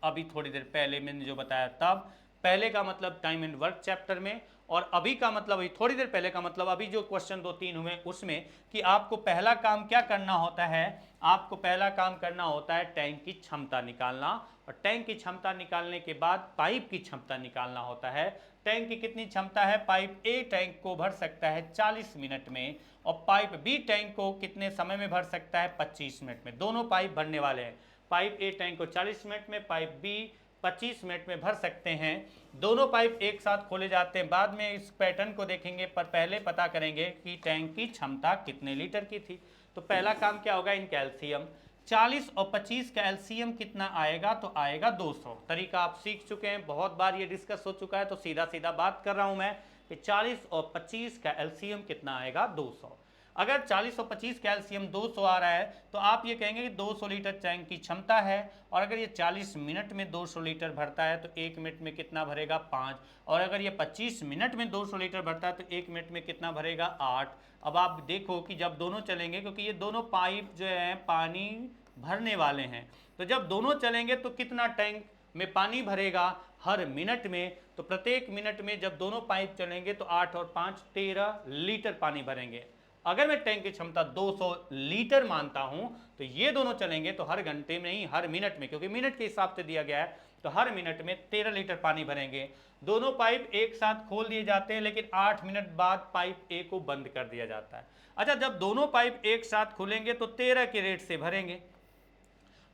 अभी थोड़ी देर पहले मैंने जो बताया, तब पहले का मतलब टाइम एंड वर्क चैप्टर में, और अभी का मतलब अभी थोड़ी देर पहले का मतलब अभी जो क्वेश्चन 2-3 हुए उसमें, कि आपको पहला काम क्या करना होता है, आपको पहला काम करना होता है टैंक की क्षमता निकालना, और टैंक की क्षमता निकालने के बाद पाइप की क्षमता निकालना होता है। टैंक की कितनी क्षमता है, पाइप ए टैंक को भर सकता है 40 मिनट में, और पाइप बी टैंक को कितने समय में भर सकता है, 25 मिनट में। दोनों पाइप भरने वाले हैं, पाइप ए टैंक को 40 मिनट में, पाइप बी 25 मिनट में भर सकते हैं। दोनों पाइप एक साथ खोले जाते हैं, बाद में इस पैटर्न को देखेंगे, पर पहले पता करेंगे कि टैंक की क्षमता कितने लीटर की थी। तो पहला काम क्या होगा, इनका एलसीएम 40 और 25 का एलसीएम कितना आएगा, तो आएगा 200। तरीका आप सीख चुके हैं, बहुत बार ये डिस्कस हो चुका है, तो सीधा सीधा बात कर रहा हूं मैं कि 40 और 25 का एलसीएम कितना आएगा, 200। अगर 40 और 25 का एलसीएम 200 आ रहा है, तो आप ये कहेंगे कि 200 लीटर टैंक की क्षमता है, और अगर ये 40 मिनट में 200 लीटर भरता है तो 1 मिनट में कितना भरेगा, 5, और अगर ये 25 मिनट में 200 लीटर भरता है तो 1 मिनट में कितना भरेगा, 8। अब आप देखो कि जब दोनों चलेंगे, क्योंकि ये दोनों पाइप जो है पानी भरने वाले हैं, तो जब दोनों चलेंगे तो कितना टैंक में पानी भरेगा हर मिनट में, तो प्रत्येक मिनट में जब दोनों पाइप चलेंगे तो 8 और 5 13 लीटर पानी भरेंगे। अगर मैं टैंक की क्षमता 200 लीटर मानता हूं, तो ये दोनों चलेंगे तो हर घंटे में ही, हर मिनट में, क्योंकि मिनट के हिसाब से दिया गया है, तो हर मिनट में 13 लीटर पानी भरेंगे। दोनों पाइप एक साथ खोल दिए जाते हैं, लेकिन 8 मिनट बाद पाइप ए को बंद कर दिया जाता है। अच्छा, जब दोनों पाइप एक साथ खुलेंगे तो 13 के रेट से भरेंगे।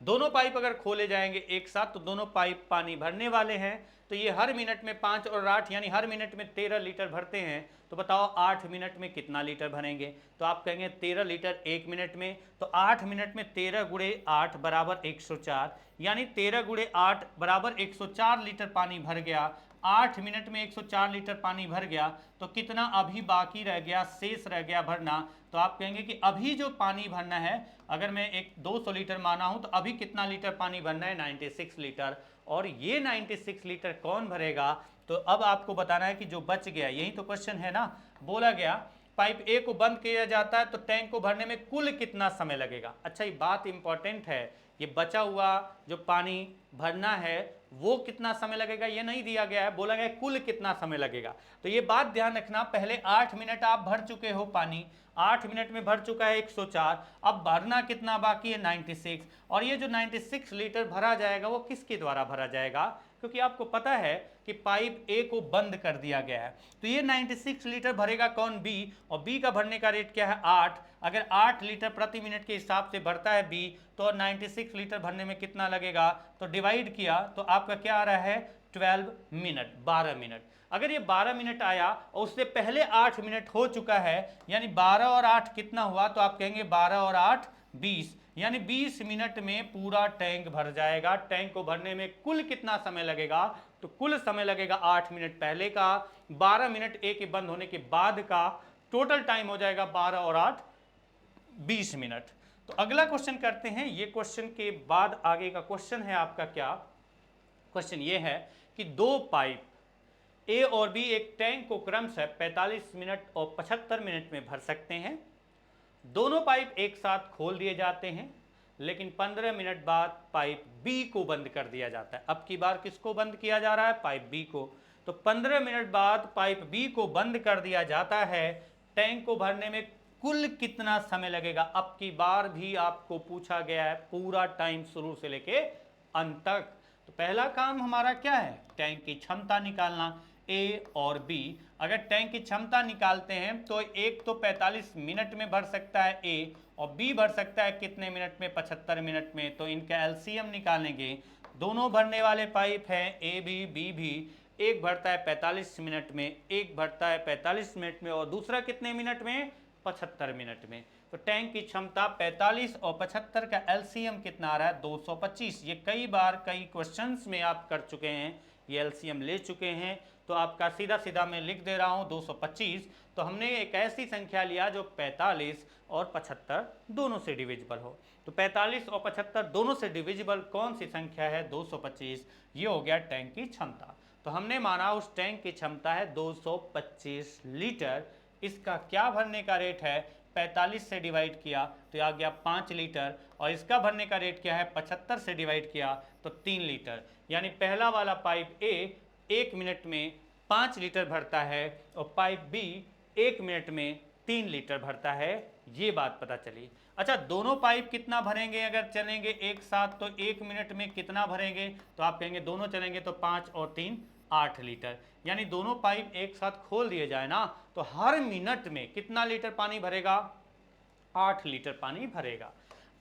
दोनों पाइप अगर खोले जाएंगे एक साथ तो दोनों पाइप पानी भरने वाले हैं, तो ये हर मिनट में 5 और 8 यानी हर मिनट में 13 लीटर भरते हैं। तो बताओ 8 मिनट में कितना लीटर भरेंगे, तो आप कहेंगे 13 लीटर 1 मिनट में, तो 8 मिनट में 13 गुणे 8 बराबर 104, यानी 13 गुणे 8 बराबर 104 लीटर पानी भर गया। 8 मिनट में 104 लीटर पानी भर गया, तो कितना अभी बाकी रह गया, शेष रह गया भरना, तो आप कहेंगे कि अभी जो पानी भरना है, अगर मैं एक 200 लीटर माना हूं तो अभी कितना लीटर पानी भरना है, 96 लीटर। और ये 96 लीटर कौन भरेगा, तो अब आपको बताना है कि जो बच गया, यही तो क्वेश्चन है ना, बोला गया पाइप ए को बंद किया जाता है तो टैंक को भरने में कुल कितना समय लगेगा। अच्छा, ये बात इंपॉर्टेंट है, ये बचा हुआ जो पानी भरना है वो कितना समय लगेगा ये नहीं दिया गया है, बोला गया कुल कितना समय लगेगा। तो ये बात ध्यान रखना, पहले 8 मिनट आप भर चुके हो पानी, 8 मिनट में भर चुका है 104, अब भरना कितना बाकी है, 96। और ये जो 96 लीटर भरा जाएगा वो किसके द्वारा भरा जाएगा, क्योंकि आपको पता है कि पाइप ए को बंद कर दिया गया है, तो ये 96 लीटर भरेगा कौन, बी, और बी का भरने का रेट क्या है, 8। अगर 8 लीटर प्रति मिनट के हिसाब से भरता है बी, तो 96 लीटर भरने में कितना लगेगा, तो डिवाइड किया तो आपका क्या आ रहा है, 12 मिनट, 12 मिनट। अगर ये 12 मिनट आया और उससे पहले 8 मिनट हो चुका है, यानी 12 और 8 कितना हुआ, तो आप कहेंगे 12 और 8 20, यानी 20 मिनट में पूरा टैंक भर जाएगा। टैंक को भरने में कुल कितना समय लगेगा, तो कुल समय लगेगा 8 मिनट पहले का, 12 मिनट ए के बंद होने के बाद का, टोटल टाइम हो जाएगा 12 और 8 20 मिनट। तो अगला क्वेश्चन करते हैं, ये क्वेश्चन के बाद आगे का क्वेश्चन है आपका क्या, क्वेश्चन ये है कि दो पाइप ए और बी एक टैंक को क्रमशः 45 मिनट और 75 मिनट में भर सकते हैं। दोनों पाइप एक साथ खोल दिए जाते हैं, लेकिन 15 मिनट बाद पाइप बी को बंद कर दिया जाता है। अब की बार किसको बंद किया जा रहा है, पाइप बी को। तो 15 मिनट बाद पाइप बी को बंद कर दिया जाता है, टैंक को भरने में कुल कितना समय लगेगा। अब की बार भी आपको पूछा गया है पूरा टाइम शुरू से लेके अंत तक। तो पहला काम हमारा क्या है, टैंक की क्षमता निकालना, ए और बी। अगर टैंक की क्षमता निकालते हैं तो एक तो 45 मिनट में भर सकता है ए, और बी भर सकता है कितने मिनट में, 75 मिनट में। तो इनका एलसीएम निकालेंगे। दोनों भरने वाले पाइप हैं ए भी बी भी, एक भरता है 45 मिनट में, एक भरता है 45 मिनट में, और दूसरा कितने मिनट में, 75 मिनट में। तो टैंक की क्षमता 45 और 75 का एलसीएम कितना आ रहा है, 225। ये कई बार कई क्वेश्चंस में आप कर चुके हैं, ये एलसीएम ले चुके हैं। तो आपका सीधा सीधा मैं लिख दे रहा हूँ 225। तो हमने एक ऐसी संख्या लिया जो 45 और 75 दोनों से डिविजिबल हो। तो 45 और 75 दोनों से डिविजिबल कौन सी संख्या है, 225। ये हो गया टैंक की क्षमता। तो हमने माना उस टैंक की क्षमता है 225 लीटर। इसका क्या भरने का रेट है, 45 से डिवाइड किया तो आ गया 5 लीटर, और इसका भरने का रेट क्या है, 75 से डिवाइड किया तो 3 लीटर। यानी पहला वाला पाइप ए 1 मिनट में 5 लीटर भरता है, और पाइप बी 1 मिनट में 3 लीटर भरता है। ये बात पता चली। अच्छा, दोनों पाइप कितना भरेंगे अगर चलेंगे एक साथ, तो 1 मिनट में कितना भरेंगे, तो आप कहेंगे दोनों चलेंगे तो 5 और 3 8 लीटर। यानी दोनों पाइप एक साथ खोल दिए जाए ना, तो हर मिनट में कितना लीटर पानी भरेगा, 8 लीटर पानी भरेगा।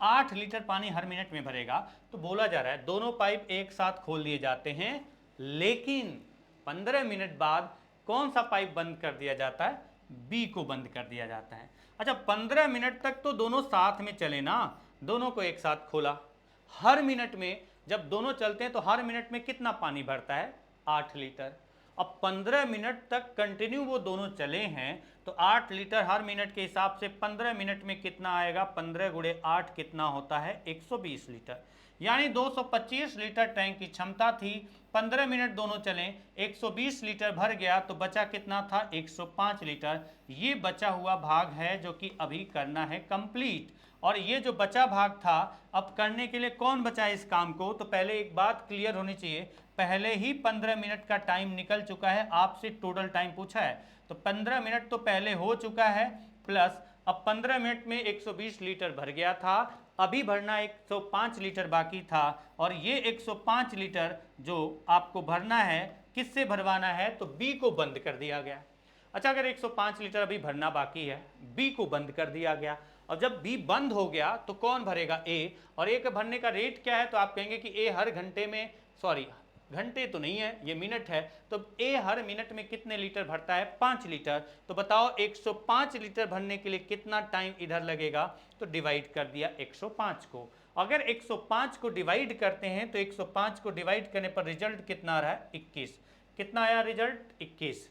8 लीटर पानी हर मिनट में भरेगा। तो बोला जा रहा है दोनों पाइप एक साथ खोल दिए जाते हैं, लेकिन 15 मिनट बाद कौन सा पाइप बंद कर दिया जाता है, बी को बंद कर दिया जाता है। अच्छा, 15 मिनट तक तो दोनों साथ में चले ना, दोनों को एक साथ खोला। हर मिनट में जब दोनों चलते हैं तो हर मिनट में कितना पानी भरता है, 8 लीटर। अब 15 मिनट तक कंटिन्यू वो दोनों चले हैं, तो 8 लीटर हर मिनट के हिसाब से 15 मिनट में कितना आएगा, 15 गुणे 8 कितना होता है, 120 लीटर। यानी 225 लीटर टैंक की क्षमता थी। 15 मिनट दोनों चलें, 120 लीटर भर गया, तो बचा कितना था, 105 लीटर। ये बचा हुआ भाग है जो कि अभी करना है कंप्लीट। और ये जो बचा भाग था, अब करने के लिए कौन बचा है इस काम को, तो पहले एक बात क्लियर होनी चाहिए, पहले ही 15 मिनट का टाइम निकल चुका है। आपसे टोटल टाइम पूछा है, तो 15 मिनट तो पहले हो चुका है, प्लस अब 15 मिनट में 120 लीटर भर गया था, अभी भरना 105 लीटर बाकी था। और ये 105 लीटर जो आपको भरना है, किससे भरवाना है, तो बी को बंद कर दिया गया। अच्छा, अगर 105 लीटर अभी भरना बाकी है, बी को बंद कर दिया गया, और जब बी बंद हो गया तो कौन भरेगा, ए। और ए का भरने का रेट क्या है, तो आप कहेंगे कि ए हर घंटे में, सॉरी घंटे तो नहीं है, ये मिनट है, तो ए हर मिनट में कितने लीटर भरता है, 5 लीटर। तो बताओ 105 लीटर भरने के लिए कितना टाइम इधर लगेगा, तो डिवाइड कर दिया 105 को। अगर 105 को डिवाइड करते हैं तो 105 को डिवाइड करने पर रिजल्ट कितना आ रहा है, 21। कितना आया रिजल्ट, 21।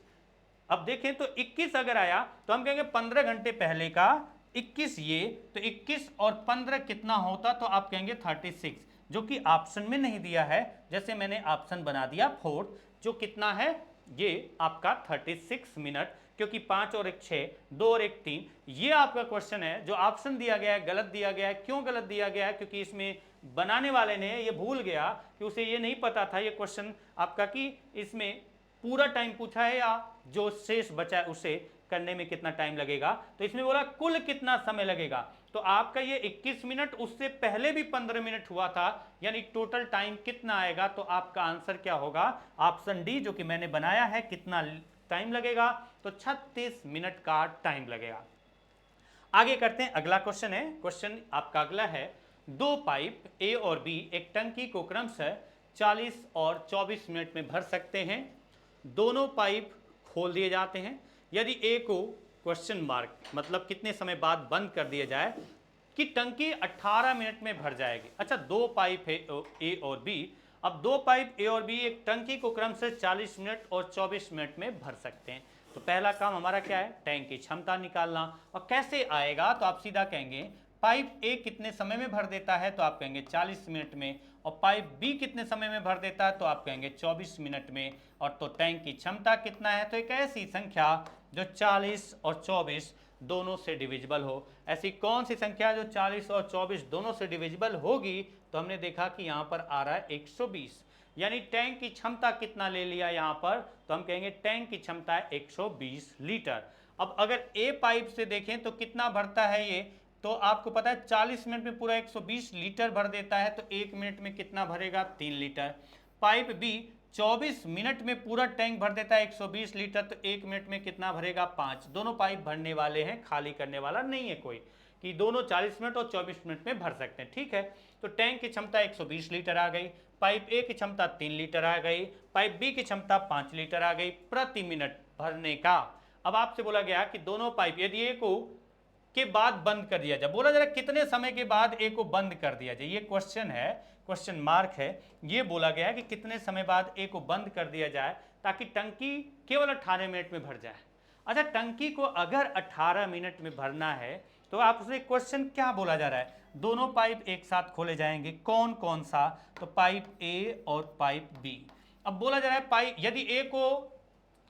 अब देखें तो 21 अगर आया तो हम कहेंगे 15 घंटे पहले का 21 ये, तो 21 और 15 कितना होता, तो आप कहेंगे 36, जो कि ऑप्शन में नहीं दिया है। जैसे मैंने ऑप्शन बना दिया 4, जो कितना है, ये आपका 36 मिनट, क्योंकि 5 और 1 6, 2 और 1 3। ये आपका क्वेश्चन है जो ऑप्शन दिया गया है गलत दिया गया है। क्यों गलत दिया गया है, क्योंकि इसमें बनाने वाले ने ये भूल गया कि उसे ये नहीं पता था ये क्वेश्चन आपका कि इसमें पूरा टाइम पूछा है या जो शेष बचा है उसे करने में कितना टाइम लगेगा। तो इसमें बोला कुल कितना समय लगेगा, तो आपका ये 21 मिनट, उससे पहले भी 15 मिनट हुआ था, यानी टोटल टाइम कितना आएगा, तो आपका आंसर क्या होगा, ऑप्शन डी जो कि मैंने बनाया है। कितना टाइम लगेगा, तो 36 मिनट का टाइम लगेगा। आगे करते हैं, अगला क्वेश्चन है। क्वेश्चन आपका अगला है, दो पाइप ए और बी एक टंकी को क्रमशः 40 और 24 मिनट में भर सकते हैं। दोनों पाइप खोल दिए जाते हैं। यदि ए को क्वेश्चन मार्क मतलब कितने समय बाद बंद कर दिया जाए कि टंकी 18 मिनट में भर जाएगी। अच्छा, दो पाइप है ए और बी। अब दो पाइप ए और बी एक टंकी को क्रमशः 40 मिनट और 24 मिनट में भर सकते हैं। तो पहला काम हमारा क्या है, टैंक की क्षमता निकालना। और कैसे आएगा, तो आप सीधा कहेंगे पाइप ए कितने समय में भर देता है, तो आप कहेंगे 40 मिनट में। और पाइप बी कितने समय में भर देता है, तो आप कहेंगे 24 मिनट में। और तो टैंक की क्षमता कितना है, तो एक ऐसी संख्या जो 40 और 24 दोनों से डिविजिबल हो। ऐसी कौन सी संख्या जो 40 और 24 दोनों से डिविजिबल होगी, तो हमने देखा कि यहाँ पर आ रहा है 120। यानी टैंक की क्षमता कितना ले लिया यहाँ पर, तो हम कहेंगे टैंक की क्षमता है 120 लीटर। अब अगर ए पाइप से देखें तो कितना भरता है ये, तो आपको पता है 40 मिनट में पूरा 120 लीटर भर देता है, तो 1 मिनट में कितना भरेगा 3 लीटर। पाइप बी 24 मिनट में पूरा टैंक भर देता है 120 लीटर, तो 1 मिनट में कितना भरेगा 5। दोनों पाइप भरने वाले हैं, खाली करने वाला नहीं है कोई, कि दोनों 40 मिनट और 24 मिनट में भर सकते हैं, ठीक है। तो टैंक की क्षमता 120 लीटर आ गई, पाइप ए की क्षमता 3 लीटर आ गई, पाइप बी की क्षमता 5 लीटर आ गई प्रति मिनट भरने का। अब आपसे बोला गया कि दोनों पाइप यदि ए को के बाद बंद कर दिया जाए, बोला जरा कितने समय के बाद ए को बंद कर दिया जाए, ये क्वेश्चन है, क्वेश्चन मार्क है। ये बोला गया है कि कितने समय बाद ए को बंद कर दिया जाए ताकि टंकी केवल 18 मिनट में भर जाए। अच्छा, टंकी को अगर 18 मिनट में भरना है तो आपसे क्वेश्चन क्या बोला जा रहा है, दोनों पाइप एक साथ खोले जाएंगे, कौन कौन सा, तो पाइप ए और पाइप बी। अब बोला जा रहा है पाइप यदि ए को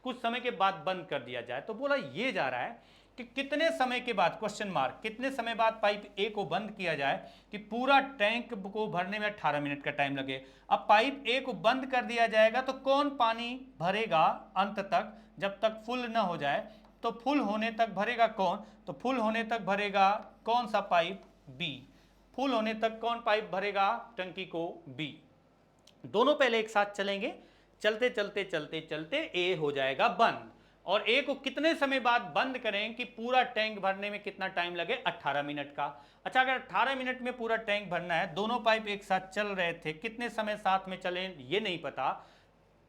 कुछ समय के बाद बंद कर दिया जाए, तो बोला ये जा रहा है कि कितने समय के बाद, क्वेश्चन मार्क, कितने समय बाद पाइप ए को बंद किया जाए कि पूरा टैंक को भरने में 18 मिनट का टाइम लगे। अब पाइप ए को बंद कर दिया जाएगा तो कौन पानी भरेगा अंत तक, जब तक फुल न हो जाए, तो फुल होने तक भरेगा कौन, तो फुल होने तक भरेगा कौन सा पाइप, बी। फुल होने तक कौन पाइप भरेगा टंकी को, बी। दोनों पहले एक साथ चलेंगे, चलते चलते चलते चलते ए हो जाएगा बंद, और ए को कितने समय बाद बंद करें कि पूरा टैंक भरने में कितना टाइम लगे, 18 मिनट का। अच्छा, अगर 18 मिनट में पूरा टैंक भरना है, दोनों पाइप एक साथ चल रहे थे, कितने समय साथ में चले ये नहीं पता,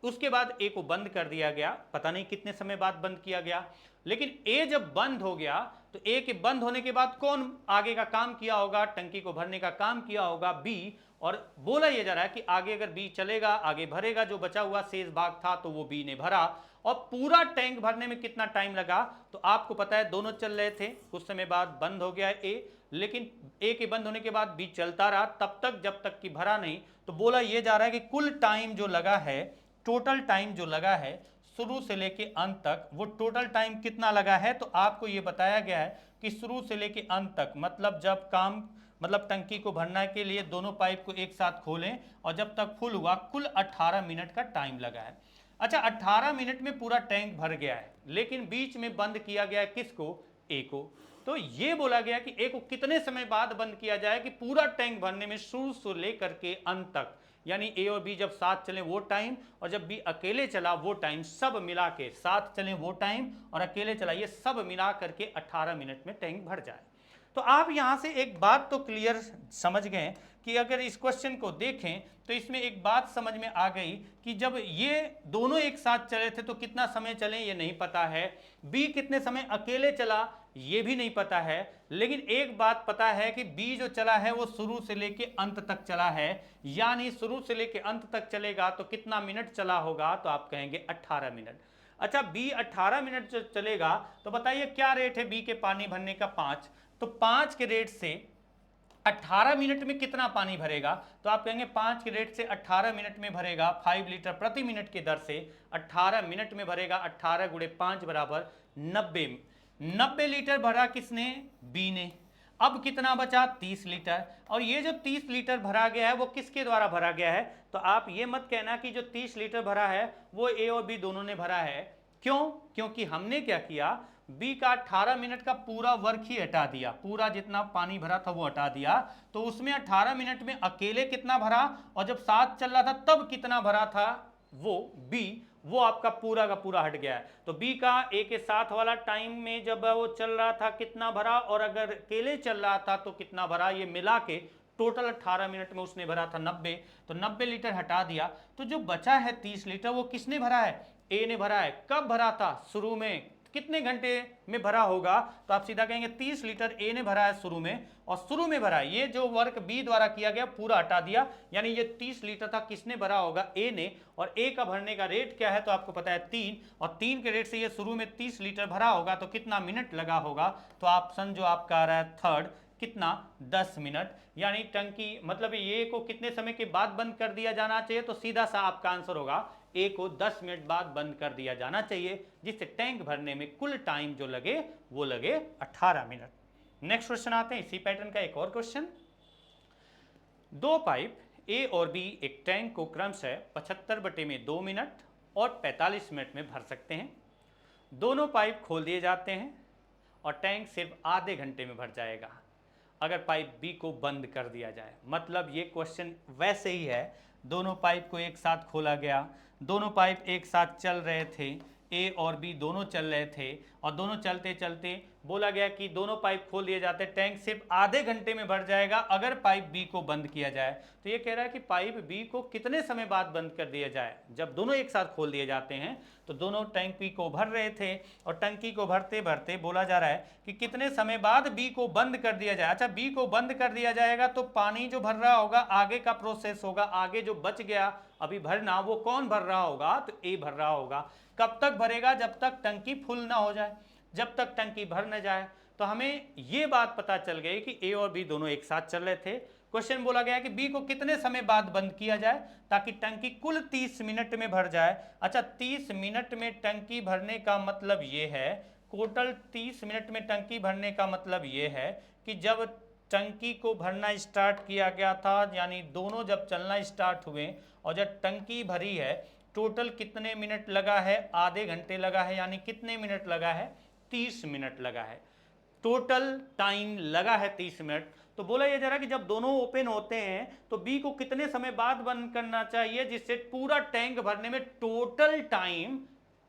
उसके बाद ए को बंद कर दिया गया, पता नहीं कितने समय बाद बंद किया गया, लेकिन ए जब बंद हो गया तो ए के बंद होने के बाद कौन आगे का काम किया होगा, टंकी को भरने का काम किया होगा, बी। और बोला यह जा रहा है कि आगे अगर बी चलेगा, आगे भरेगा, जो बचा हुआ शेष भाग था तो वो बी ने भरा। और पूरा टैंक भरने में कितना टाइम लगा, तो आपको पता है दोनों चल रहे थे, कुछ समय बाद बंद हो गया ए, लेकिन ए के बंद होने के बाद बी चलता रहा तब तक जब तक कि भरा नहीं। तो बोला यह जा रहा है कि कुल टाइम जो लगा है, टोटल टाइम जो लगा है शुरू से लेके अंत तक, वो टोटल टाइम कितना लगा है, तो आपको ये बताया गया है कि शुरू से लेके अंत तक, मतलब जब काम, मतलब टंकी को भरने के लिए दोनों पाइप को एक साथ खोलें और जब तक फुल हुआ, कुल 18 मिनट का टाइम लगा है। अच्छा, 18 मिनट में पूरा टैंक भर गया है, लेकिन बीच में बंद किया गया है किसको, ए को। तो ये बोला गया कि ए को कितने समय बाद बंद किया जाए कि पूरा टैंक भरने में शुरू से लेकर के अंत तक, यानी ए और बी जब साथ चले वो टाइम, और जब बी अकेले चला वो टाइम, सब मिला के, साथ चले वो टाइम और अकेले चला, ये सब मिला करके 18 मिनट में टैंक भर जाए। तो आप यहां से एक बात तो क्लियर समझ गए कि अगर इस क्वेश्चन को देखें तो इसमें एक बात समझ में आ गई कि जब ये दोनों एक साथ चले थे तो कितना समय चले ये नहीं पता है, बी कितने समय अकेले चला ये भी नहीं पता है, लेकिन एक बात पता है कि बी जो चला है वो शुरू से लेके अंत तक चला है, यानी शुरू से लेके अंत तक चलेगा तो कितना मिनट चला होगा, तो आप कहेंगे 18 मिनट। अच्छा, बी 18 मिनट जो चलेगा तो बताइए क्या रेट है बी के पानी भरने का, 5, तो 5 के रेट से 18 मिनट में कितना पानी भरेगा, तो आप कहेंगे 5 के रेट से 18 मिनट में भरेगा 5 लीटर प्रति मिनट की दर से 18 मिनट में भरेगा, 18 गुणे 5 बराबर 90। 90 लीटर भरा किसने, बी ने। अब कितना बचा, 30 लीटर, और ये जो 30 लीटर भरा गया है वो किसके द्वारा भरा गया है, तो आप ये मत कहना कि जो 30 लीटर भरा है वो ए और बी दोनों ने भरा है। क्यों, क्योंकि हमने क्या किया, बी का 18 मिनट का पूरा वर्क ही हटा दिया, पूरा जितना पानी भरा था वो हटा दिया, तो उसमें 18 मिनट में अकेले कितना भरा और जब साथ चल रहा था तब कितना भरा था वो बी, वो आपका पूरा का पूरा हट गया है। तो बी का ए के साथ वाला टाइम में जब वो चल रहा था कितना भरा, और अगर अकेले चल रहा था तो कितना भरा, ये मिला के टोटल 18 मिनट में उसने भरा था 90, तो 90 लीटर हटा दिया, तो जो बचा है 30 लीटर वो किसने भरा है, ए ने भरा है। कब भरा था, शुरू में, कितने घंटे में भरा होगा, तो आप सीधा कहेंगे 30 लीटर ए ने भरा है शुरू में, और शुरू में भरा, ये जो वर्क बी द्वारा किया गया पूरा हटा दिया, यानी ये 30 लीटर था किसने भरा होगा, ए ने। और ए का भरने का रेट क्या है, तो आपको पता है 3, और 3 के रेट से ये शुरू में 30 लीटर भरा होगा, तो कितना मिनट लगा होगा, तो ऑप्शन जो आपका आ रहा है थर्ड, कितना, 10 मिनट। यानी टंकी, मतलब ये को कितने समय के बाद बंद कर दिया जाना चाहिए, तो सीधा सा आपका आंसर होगा ए को 10 मिनट बाद बंद कर दिया जाना चाहिए, जिससे टैंक भरने में कुल टाइम जो लगे वो लगे 18 मिनट। नेक्स्ट क्वेश्चन आते हैं इसी पैटर्न का एक और क्वेश्चन। दो पाइप ए और बी एक टैंक को क्रमशः 75/2 मिनट और 45 मिनट में भर सकते हैं। दोनों पाइप खोल दिए जाते हैं और टैंक सिर्फ आधे घंटे में भर जाएगा अगर पाइप बी को बंद कर दिया जाए। मतलब ये क्वेश्चन वैसे ही है, दोनों पाइप को एक साथ खोला गया, दोनों पाइप एक साथ चल रहे थे, ए और बी दोनों चल रहे थे और दोनों चलते चलते बोला गया कि दोनों पाइप खोल दिए जाते, टैंक सिर्फ आधे घंटे में भर जाएगा अगर पाइप बी को बंद किया जाए। तो ये कह रहा है कि पाइप बी को कितने समय बाद बंद कर दिया जाए। जब दोनों एक साथ खोल दिए जाते हैं तो दोनों टैंकी को भर रहे थे और टंकी को भरते भरते बोला जा रहा है कि कितने समय बाद बी को बंद कर दिया जाए। अच्छा, बी को बंद कर दिया जाएगा तो पानी जो भर रहा होगा आगे का प्रोसेस होगा, आगे जो बच गया अभी भरना वो कौन भर रहा होगा, तो ए भर रहा होगा। कब तक भरेगा, जब तक टंकी फुल ना हो जाए, जब तक टंकी भर न जाए। तो हमें ये बात पता चल गई कि ए और बी दोनों एक साथ चल रहे थे। क्वेश्चन बोला गया कि बी को कितने समय बाद बंद किया जाए ताकि टंकी कुल 30 मिनट में भर जाए। अच्छा, 30 मिनट में टंकी भरने का मतलब ये है, टोटल 30 मिनट में टंकी भरने का मतलब ये है कि जब टंकी को भरना स्टार्ट किया गया था, यानी दोनों जब चलना स्टार्ट हुए और जब टंकी भरी है, टोटल कितने मिनट लगा है, आधे घंटे लगा है, यानी कितने मिनट लगा है, 30 मिनट लगा है। टोटल टाइम लगा है 30 मिनट। तो बोला ये जरा कि जब दोनों ओपन होते हैं तो बी को कितने समय बाद बंद करना चाहिए जिससे पूरा टैंक भरने में टोटल टाइम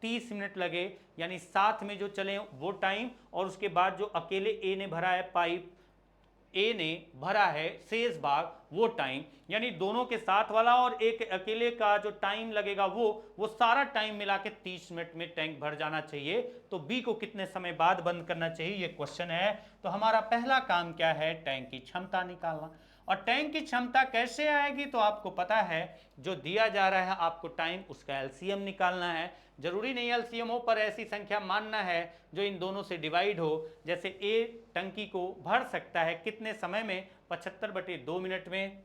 30 मिनट लगे, यानी साथ में जो चले वो टाइम और उसके बाद जो अकेले ए ने भरा है पाइप, ए ने भरा है शेष भाग, वो टाइम, यानी दोनों के साथ वाला और एक अकेले का जो टाइम लगेगा वो सारा टाइम मिला के 30 मिनट में टैंक भर जाना चाहिए। तो बी को कितने समय बाद बंद करना चाहिए, ये क्वेश्चन है। तो हमारा पहला काम क्या है, टैंक की क्षमता निकालना। और टैंक की क्षमता कैसे आएगी, तो आपको पता है जो दिया जा रहा है आपको टाइम, उसका एलसीएम निकालना है। जरूरी नहीं एलसीएम हो, पर ऐसी संख्या मानना है जो इन दोनों से डिवाइड हो। जैसे ए टंकी को भर सकता है कितने समय में, 75/2 मिनट में।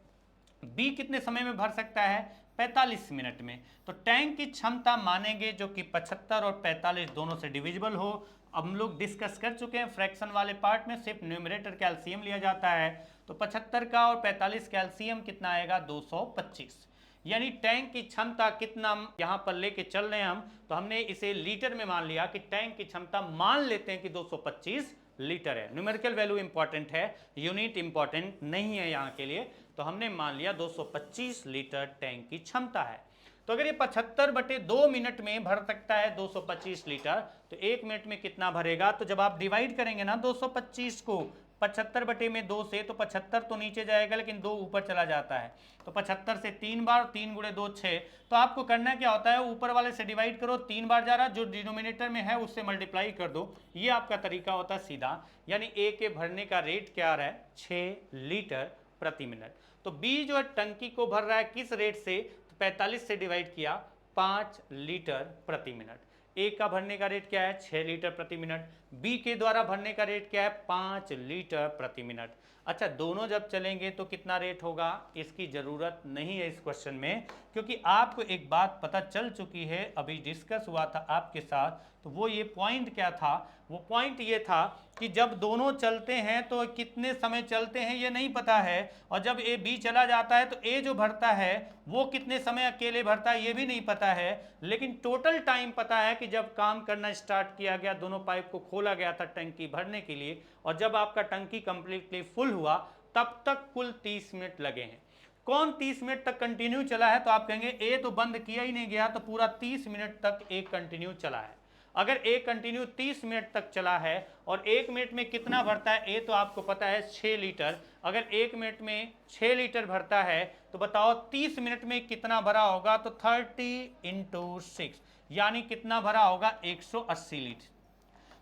बी कितने समय में भर सकता है, 45 मिनट में। तो टैंक की क्षमता मानेंगे जो कि 75 और 45 दोनों से डिविजिबल हो। अब हम लोग डिस्कस कर चुके हैं फ्रैक्शन वाले पार्ट में, सिर्फ न्यूमरेटर का एलसीएम लिया जाता है। तो 75 का और 45 का एलसीएम कितना आएगा, 225। यानी टैंक की क्षमता कितना यहां पर लेके चल रहे हैं हम, तो हमने इसे लीटर में मान लिया कि टैंक की क्षमता मान लेते हैं कि 225 लीटर है। न्यूमेरिकल वैल्यू इंपॉर्टेंट है, यूनिट इंपॉर्टेंट नहीं है यहाँ के लिए। तो हमने मान लिया 225 लीटर टैंक की क्षमता है। तो अगर ये 75/2 मिनट में भर सकता है 225 लीटर, तो 1 मिनट में कितना भरेगा। तो जब आप डिवाइड करेंगे ना 225 को 75/2 से, तो 75 तो नीचे जाएगा लेकिन 2 ऊपर चला जाता है। तो 75 से 3 बार, 3 × 2 6। तो आपको करना क्या होता है, ऊपर वाले से डिवाइड करो, 3 बार जा रहा, जो डिनोमिनेटर में है उससे मल्टीप्लाई कर दो। ये आपका तरीका होता है सीधा। यानी ए के भरने का रेट क्या आ रहा है, 6 लीटर प्रति मिनट। तो बी जो है टंकी को भर रहा है किस रेट से, तो 45 से डिवाइड किया, 5 लीटर प्रति मिनट। ए का भरने का रेट क्या है, 6 लीटर प्रति मिनट। बी के द्वारा भरने का रेट क्या है, 5 लीटर प्रति मिनट। अच्छा, दोनों जब चलेंगे तो कितना रेट होगा, इसकी जरूरत नहीं है इस क्वेश्चन में, क्योंकि आपको एक बात पता चल चुकी है, अभी डिस्कस हुआ था आपके साथ। तो वो ये पॉइंट क्या था, वो पॉइंट ये था कि जब दोनों चलते हैं तो कितने समय चलते हैं ये नहीं पता है, और जब ए बी चला जाता है तो ए जो भरता है वो कितने समय अकेले भरता है ये भी नहीं पता है। लेकिन टोटल टाइम पता है कि जब काम करना स्टार्ट किया गया, दोनों पाइप को खोला गया था टंकी भरने के लिए, और जब आपका टंकी कंप्लीटली फुल हुआ तब तक कुल 30 मिनट लगे हैं। कौन 30 मिनट तक कंटिन्यू चला है, तो आप कहेंगे ए तो बंद किया ही नहीं गया, तो पूरा 30 मिनट तक ए कंटिन्यू चला है। अगर ए कंटिन्यू 30 मिनट तक चला है और 1 मिनट में कितना भरता है ए, तो आपको पता है 6 लीटर। अगर 1 मिनट में 6 लीटर भरता है तो बताओ 30 मिनट में कितना भरा होगा, तो 30 × 6 यानी कितना भरा होगा, 180 लीटर।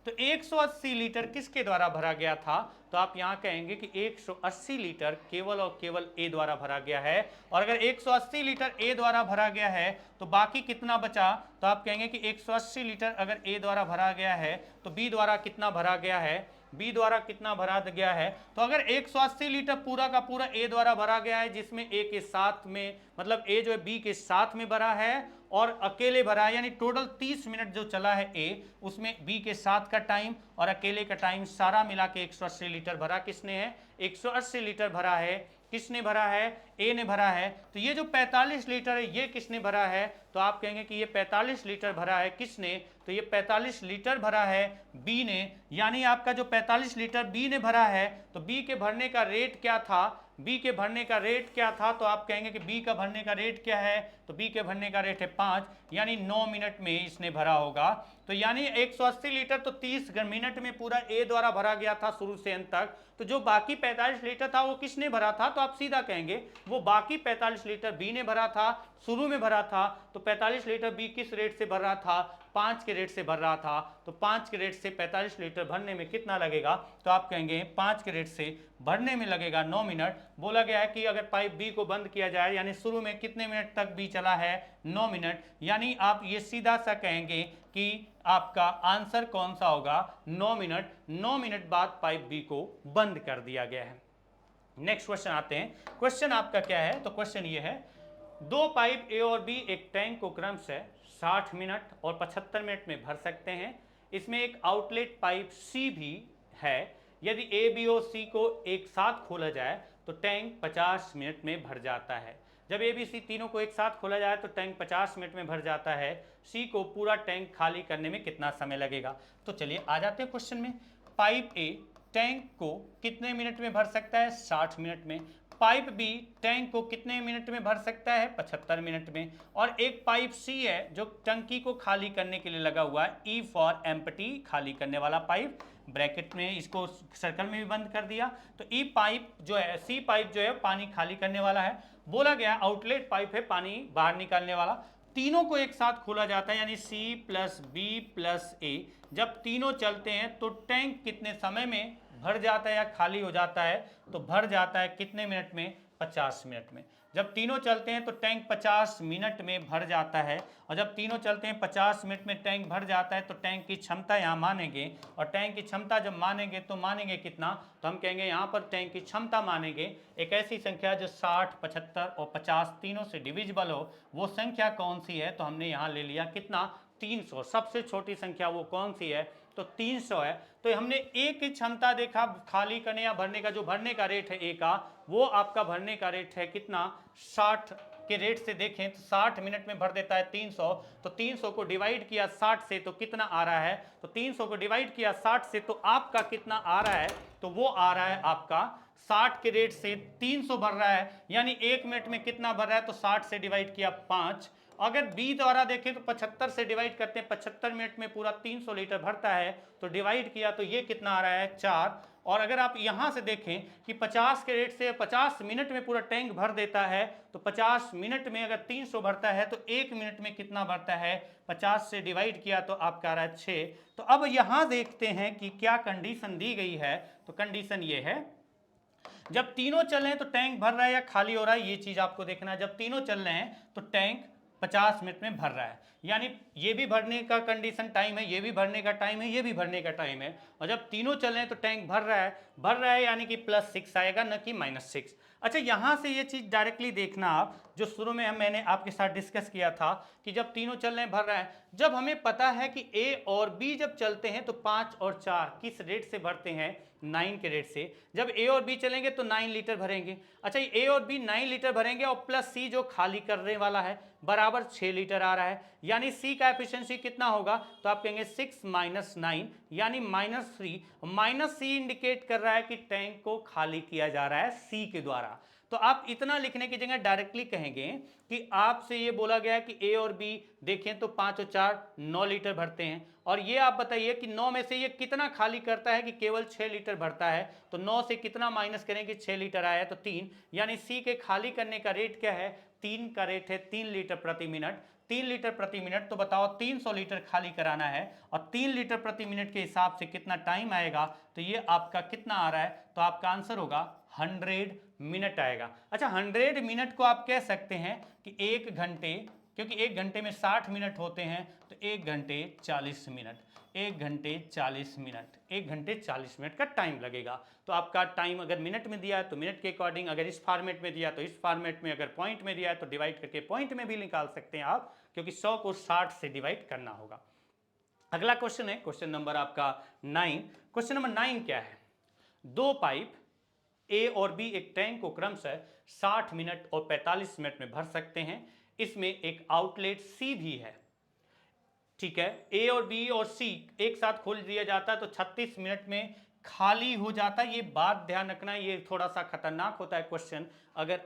तो 180 लीटर किसके द्वारा भरा गया था, तो आप यहां कहेंगे कि 180 लीटर केवल और केवल ए द्वारा भरा गया है। और अगर 180 लीटर ए द्वारा भरा गया है तो बाकी कितना बचा, तो आप कहेंगे कि 180 लीटर अगर ए द्वारा भरा गया है तो बी द्वारा कितना भरा गया है, बी द्वारा कितना भरा गया है। तो अगर 180 लीटर पूरा का पूरा ए द्वारा भरा गया है, जिसमें ए के साथ में, मतलब ए जो है बी के साथ में भरा है और अकेले भरा है, यानी टोटल 30 मिनट जो चला है ए, उसमें बी के साथ का टाइम और अकेले का टाइम सारा मिला के 180 लीटर भरा किसने है, 180 लीटर भरा है किसने भरा है? ए ने भरा है। तो ये जो 45 लीटर है ये किसने भरा है? तो आप कहेंगे कि ये 45 लीटर भरा है किसने? तो ये 45 लीटर भरा है बी ने। यानी आपका जो 45 लीटर बी ने भरा है, तो बी के भरने का रेट क्या था? बी के भरने का रेट क्या था? तो आप कहेंगे कि बी का भरने का रेट क्या है? तो बी के भरने का रेट है 5, यानी 9 मिनट में इसने भरा होगा। तो यानी 180 लीटर तो 30 मिनट में पूरा ए द्वारा भरा गया था शुरू से अंत तक। तो जो बाकी 45 लीटर था वो किसने भरा था? तो आप सीधा कहेंगे वो बाकी 45 लीटर बी ने भरा था, शुरू में भरा था। तो 45 लीटर बी किस रेट से भर रहा था? 5 के रेट से भर रहा था। तो 5 के रेट से 45 लीटर भरने में कितना लगेगा? तो आप कहेंगे 5 के रेट से भरने में लगेगा 9 मिनट। बोला गया है कि अगर पाइप बी को बंद किया जाए, यानी शुरू में कितने मिनट तक बी चला है? 9 मिनट। यानी आप ये सीधा सा कहेंगे कि आपका आंसर कौन सा होगा? 9 मिनट। 9 मिनट बाद पाइप बी को बंद कर दिया गया है। नेक्स्ट क्वेश्चन आते हैं। क्वेश्चन आपका क्या है? तो क्वेश्चन ये है, दो पाइप ए और बी एक टैंक को क्रमशः 60 मिनट और 75 मिनट में भर सकते हैं। इसमें एक आउटलेट पाइप सी भी है। यदि ए बी और सी को एक साथ खोला जाए तो टैंक 50 मिनट में भर जाता है। जब ए बी सी तीनों को एक साथ खोला जाए तो टैंक 50 मिनट में भर जाता है। सी को पूरा टैंक खाली करने में कितना समय लगेगा? तो चलिए आ जाते हैं क्वेश्चन में। पाइप ए टैंक को कितने मिनट में भर सकता है? 60 मिनट में। पाइप बी टैंक को कितने मिनट में भर सकता है? 75 मिनट में। और एक पाइप सी है जो टंकी को खाली करने के लिए लगा हुआ है, ई फॉर एम्प्टी, खाली करने वाला पाइप, ब्रैकेट में इसको सर्कल में भी बंद कर दिया। तो ई पाइप जो है, सी पाइप जो है पानी खाली करने वाला है। बोला गया आउटलेट पाइप है पानी बाहर निकालने वाला। तीनों को एक साथ खोला जाता है, यानी सी प्लस बी प्लस ए। जब तीनों चलते हैं तो टैंक कितने समय में भर जाता है या खाली हो जाता है? तो भर जाता है कितने मिनट में? 50 मिनट में। जब तीनों चलते हैं तो टैंक 50 मिनट में भर जाता है। और जब तीनों चलते हैं 50 मिनट में टैंक भर जाता है, तो टैंक की क्षमता यहाँ मानेंगे। और टैंक की क्षमता जब मानेंगे तो मानेंगे कितना? तो हम कहेंगे यहाँ पर टैंक की क्षमता मानेंगे एक ऐसी संख्या जो 60, 75 और 50 तीनों से डिविजिबल हो। वो संख्या कौन सी है? तो हमने यहाँ ले लिया कितना? 300। सबसे छोटी संख्या वो कौन सी है? तो 300 है। तो हमने ए की क्षमता देखा खाली करने या भरने का, जो भरने का रेट है ए का, वो आपका भरने का रेट है कितना? 60 के रेट से देखें तो 60 मिनट में भर देता है 300। तो 300 को डिवाइड किया 60 से तो कितना आ रहा है? तो 300 को डिवाइड किया 60 से तो आपका कितना आ रहा है? तो वो आ रहा है आपका 60 के रेट से 300 भर रहा है। यानी 1 मिनट में कितना भर रहा है? तो 60 से डिवाइड किया 5। अगर बी द्वारा देखें तो 75 से डिवाइड करते हैं, 75 मिनट में पूरा 300 लीटर भरता है। तो डिवाइड किया तो ये कितना आ रहा है? 4। और अगर आप यहां से देखें कि 50 के रेट से 50 मिनट में पूरा टैंक भर देता है, तो 50 मिनट में अगर 300 भरता है तो 1 मिनट में कितना भरता है? 50 से डिवाइड किया तो आपका आ रहा है 6। तो अब यहां देखते हैं कि क्या कंडीशन दी गई है। तो कंडीशन ये है, जब तीनों चल रहे हैं तो टैंक भर रहा है या खाली हो रहा है, ये चीज आपको देखना है। जब तीनों चल रहे हैं तो टैंक 50 मिनट में भर रहा है, यानी ये भी भरने का कंडीशन टाइम है, ये भी भरने का टाइम है, ये भी भरने का टाइम है। और जब तीनों चल रहे हैं तो टैंक भर रहा है यानी कि +6 आएगा, न कि -6। अच्छा, यहां से ये चीज डायरेक्टली देखना आप, जो शुरू में मैंने आपके साथ डिस्कस किया था कि जब तीनों चल रहे हैं भर रहा है। जब हमें पता है कि ए और बी जब चलते हैं तो 5 और 4 किस रेट से भरते हैं? 9 के रेट से। जब ए और बी चलेंगे तो 9 लीटर भरेंगे। अच्छा, ए और बी 9 लीटर भरेंगे और प्लस सी जो खाली करने वाला है बराबर 6 लीटर आ रहा है। यानी सी का एफिशिएंसी कितना होगा? तो आप कहेंगे 6 - 9 यानी -3। माइनस सी इंडिकेट कर रहा है कि टैंक को खाली किया जा रहा है सी के द्वारा। तो आप इतना लिखने की जगह डायरेक्टली कहेंगे कि आपसे ये बोला गया है कि ए और बी देखें तो 5 और 4 9 लीटर भरते हैं, और ये आप बताइए कि 9 में से ये कितना खाली करता है कि केवल 6 लीटर भरता है। तो 9 से कितना माइनस करें कि 6 लीटर आया? तो 3। यानी सी के खाली करने का रेट क्या है? 3 का रेट है 3 लीटर प्रति मिनट। 3 लीटर प्रति मिनट, तो बताओ 300 लीटर खाली कराना है और 3 लीटर प्रति मिनट के हिसाब से कितना टाइम आएगा? तो ये आपका कितना आ रहा है? तो आपका आंसर होगा 100 मिनट आएगा। अच्छा, 100 मिनट को आप कह सकते हैं कि 1 घंटे, क्योंकि 1 घंटे में 60 मिनट होते हैं, तो 1 घंटे 40 मिनट, 1 घंटे 40 मिनट, 1 घंटे 40 मिनट का टाइम लगेगा। तो आपका टाइम अगर मिनट में दिया है तो मिनट के अकॉर्डिंग, अगर इस फॉर्मेट में दिया तो इस फॉर्मेट में, अगर पॉइंट में दिया है तो डिवाइड करके पॉइंट में भी निकाल सकते हैं आप, क्योंकि 100 को 60 से डिवाइड करना होगा। अगला क्वेश्चन है क्वेश्चन नंबर आपका 9। क्वेश्चन नंबर 9 क्या है? दो पाइप ए और बी एक टैंक को क्रमशः 60 मिनट और 45 मिनट में भर सकते हैं। इसमें एक आउटलेट सी भी है, ठीक है। ए और बी और सी एक साथ खोल दिया जाता है तो 36 मिनट में खाली हो जाता है। ये बात ध्यान रखना, ये थोड़ा सा खतरनाक होता है क्वेश्चन। अगर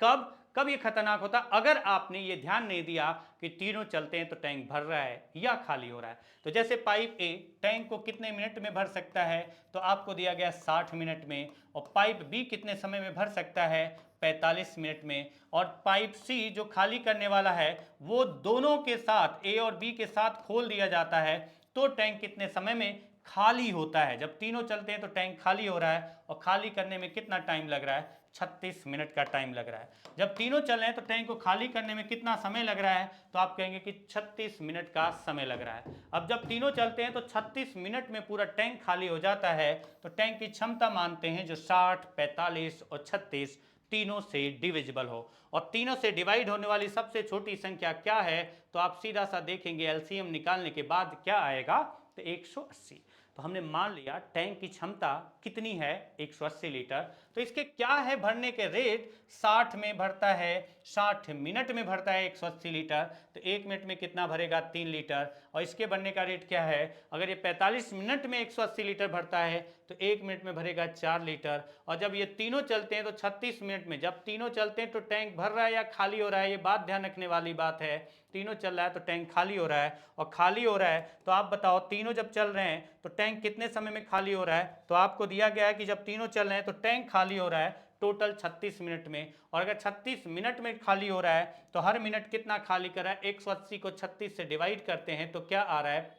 कब कब ये खतरनाक होता है, अगर आपने ये ध्यान नहीं दिया कि तीनों चलते हैं तो टैंक भर रहा है या खाली हो रहा है। तो जैसे पाइप ए टैंक को कितने मिनट में भर सकता है, तो आपको दिया गया 60 मिनट में, और पाइप बी कितने समय में भर सकता है, 45 मिनट में, और पाइप सी जो खाली करने वाला है वो दोनों के साथ ए और बी के साथ खोल दिया जाता है तो टैंक कितने समय में खाली होता है। जब तीनों चलते हैं तो टैंक खाली हो रहा है, और खाली करने में कितना टाइम लग रहा है, 36 मिनट का टाइम लग रहा है। जब तीनों चल रहे हैं तो टैंक को खाली करने में कितना समय लग रहा है, तो आप कहेंगे कि 36 मिनट का समय लग रहा है। अब जब तीनों चलते हैं तो 36 मिनट में पूरा टैंक खाली हो जाता है, तो टैंक की क्षमता मानते हैं जो 60, 45 और 36 तीनों से डिविजिबल हो। और तीनों से डिवाइड होने वाली सबसे छोटी संख्या क्या है, तो आप सीधा सा देखेंगे एलसीएम निकालने के बाद क्या आएगा, तो 180। तो हमने मान लिया टैंक की क्षमता कितनी है, 180 लीटर। तो इसके क्या है भरने के रेट, 60 में भरता है, 60 मिनट में भरता है 180 लीटर, तो 1 मिनट में कितना भरेगा, 3 लीटर। और इसके भरने का रेट क्या है, अगर ये 45 मिनट में 180 लीटर भरता है तो 1 मिनट में भरेगा 4 लीटर। और जब ये तीनों चलते हैं तो 36 मिनट में, जब तीनों चलते हैं तो टैंक भर रहा है या खाली हो रहा है, ये बात ध्यान रखने वाली बात है। तीनों चल रहा है तो टैंक खाली हो रहा है, और खाली हो रहा है तो आप बताओ तीनों जब चल रहे हैं तो टैंक कितने समय में खाली हो रहा है, तो आपको दिया गया है कि जब तीनों चल रहे हैं तो टैंक खाली हो रहा है टोटल 36 मिनट में। और अगर 36 मिनट में खाली हो रहा है तो हर मिनट कितना खाली कर रहा है, 180 को 36 से डिवाइड करते हैं तो क्या आ रहा है,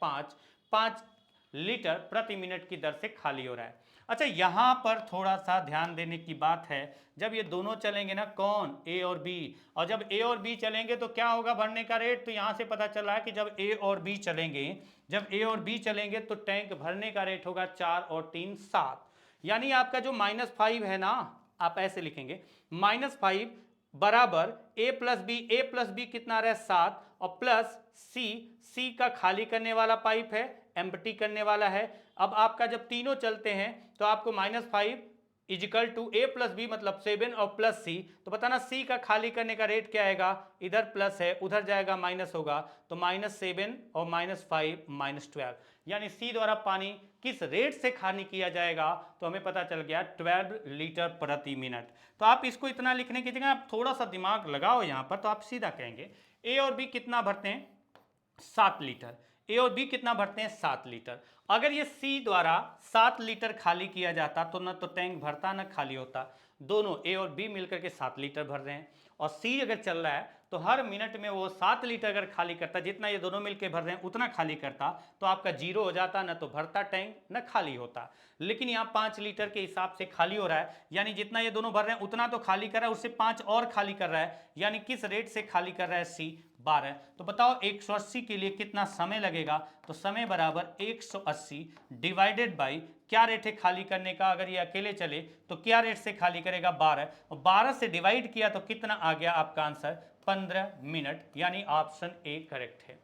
5 लीटर प्रति मिनट की दर से खाली हो रहा है। अच्छा, यहां पर थोड़ा सा ध्यान देने की बात है, जब ये दोनों चलेंगे ना, कौन, ए और बी, और जब ए और बी चलेंगे तो क्या होगा भरने का रेट, तो यहां से पता चल रहा है कि जब ए और बी चलेंगे, जब ए और बी चलेंगे तो टैंक भरने का रेट होगा 4 और 3 7। यानी आपका जो -5 है ना, आप ऐसे लिखेंगे -5 बराबर a प्लस बी कितना रहा है, 7, और प्लस सी का खाली करने वाला पाइप है, एम्प्टी करने वाला है। अब आपका जब तीनों चलते हैं तो आपको -5 equal to a plus B मतलब 7 और प्लस सी, तो बताना सी का खाली करने का रेट क्या आएगा, इधर प्लस है उधर जाएगा माइनस होगा, तो -7 और -5 -12। यानी सी द्वारा पानी किस रेट से खाली किया जाएगा, तो हमें पता चल गया 12 लीटर प्रति मिनट। तो आप इसको इतना लिखने की जगह आप थोड़ा सा दिमाग लगाओ यहाँ पर, तो आप सीधा कहेंगे ए और बी कितना भरते हैं, 7 लीटर। ए और बी कितना भरते हैं, 7 लीटर। अगर ये सी द्वारा 7 लीटर खाली किया जाता तो न तो टैंक भरता न खाली होता। दोनों ए और बी मिलकर के 7 लीटर भर रहे हैं, और सी अगर चल रहा है तो हर मिनट में वो 7 लीटर अगर खाली करता, जितना ये दोनों मिलकर भर रहे हैं उतना खाली करता, तो आपका 0 हो जाता, न तो भरता टैंक न खाली होता। लेकिन यहाँ 5 लीटर के हिसाब से खाली हो रहा है, यानी जितना ये दोनों भर रहे हैं उतना तो खाली कर रहा है, उससे 5 और खाली कर रहा है, यानी किस रेट से खाली कर रहा है, सी 12। तो बताओ 180 के लिए कितना समय लगेगा, तो समय बराबर 180 डिवाइडेड बाई क्या रेट है खाली करने का, अगर ये अकेले चले तो क्या रेट से खाली करेगा, 12, और 12 से डिवाइड किया तो कितना आ गया आपका आंसर, 15 मिनट, यानी ऑप्शन ए करेक्ट है।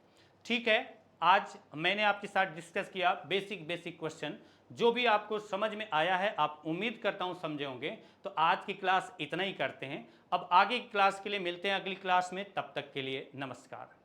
ठीक है, आज मैंने आपके साथ डिस्कस किया बेसिक क्वेश्चन, जो भी आपको समझ में आया है आप उम्मीद करता हूं समझे होंगे। तो आज की क्लास इतना ही करते हैं, अब आगे की क्लास के लिए मिलते हैं अगली क्लास में, तब तक के लिए नमस्कार।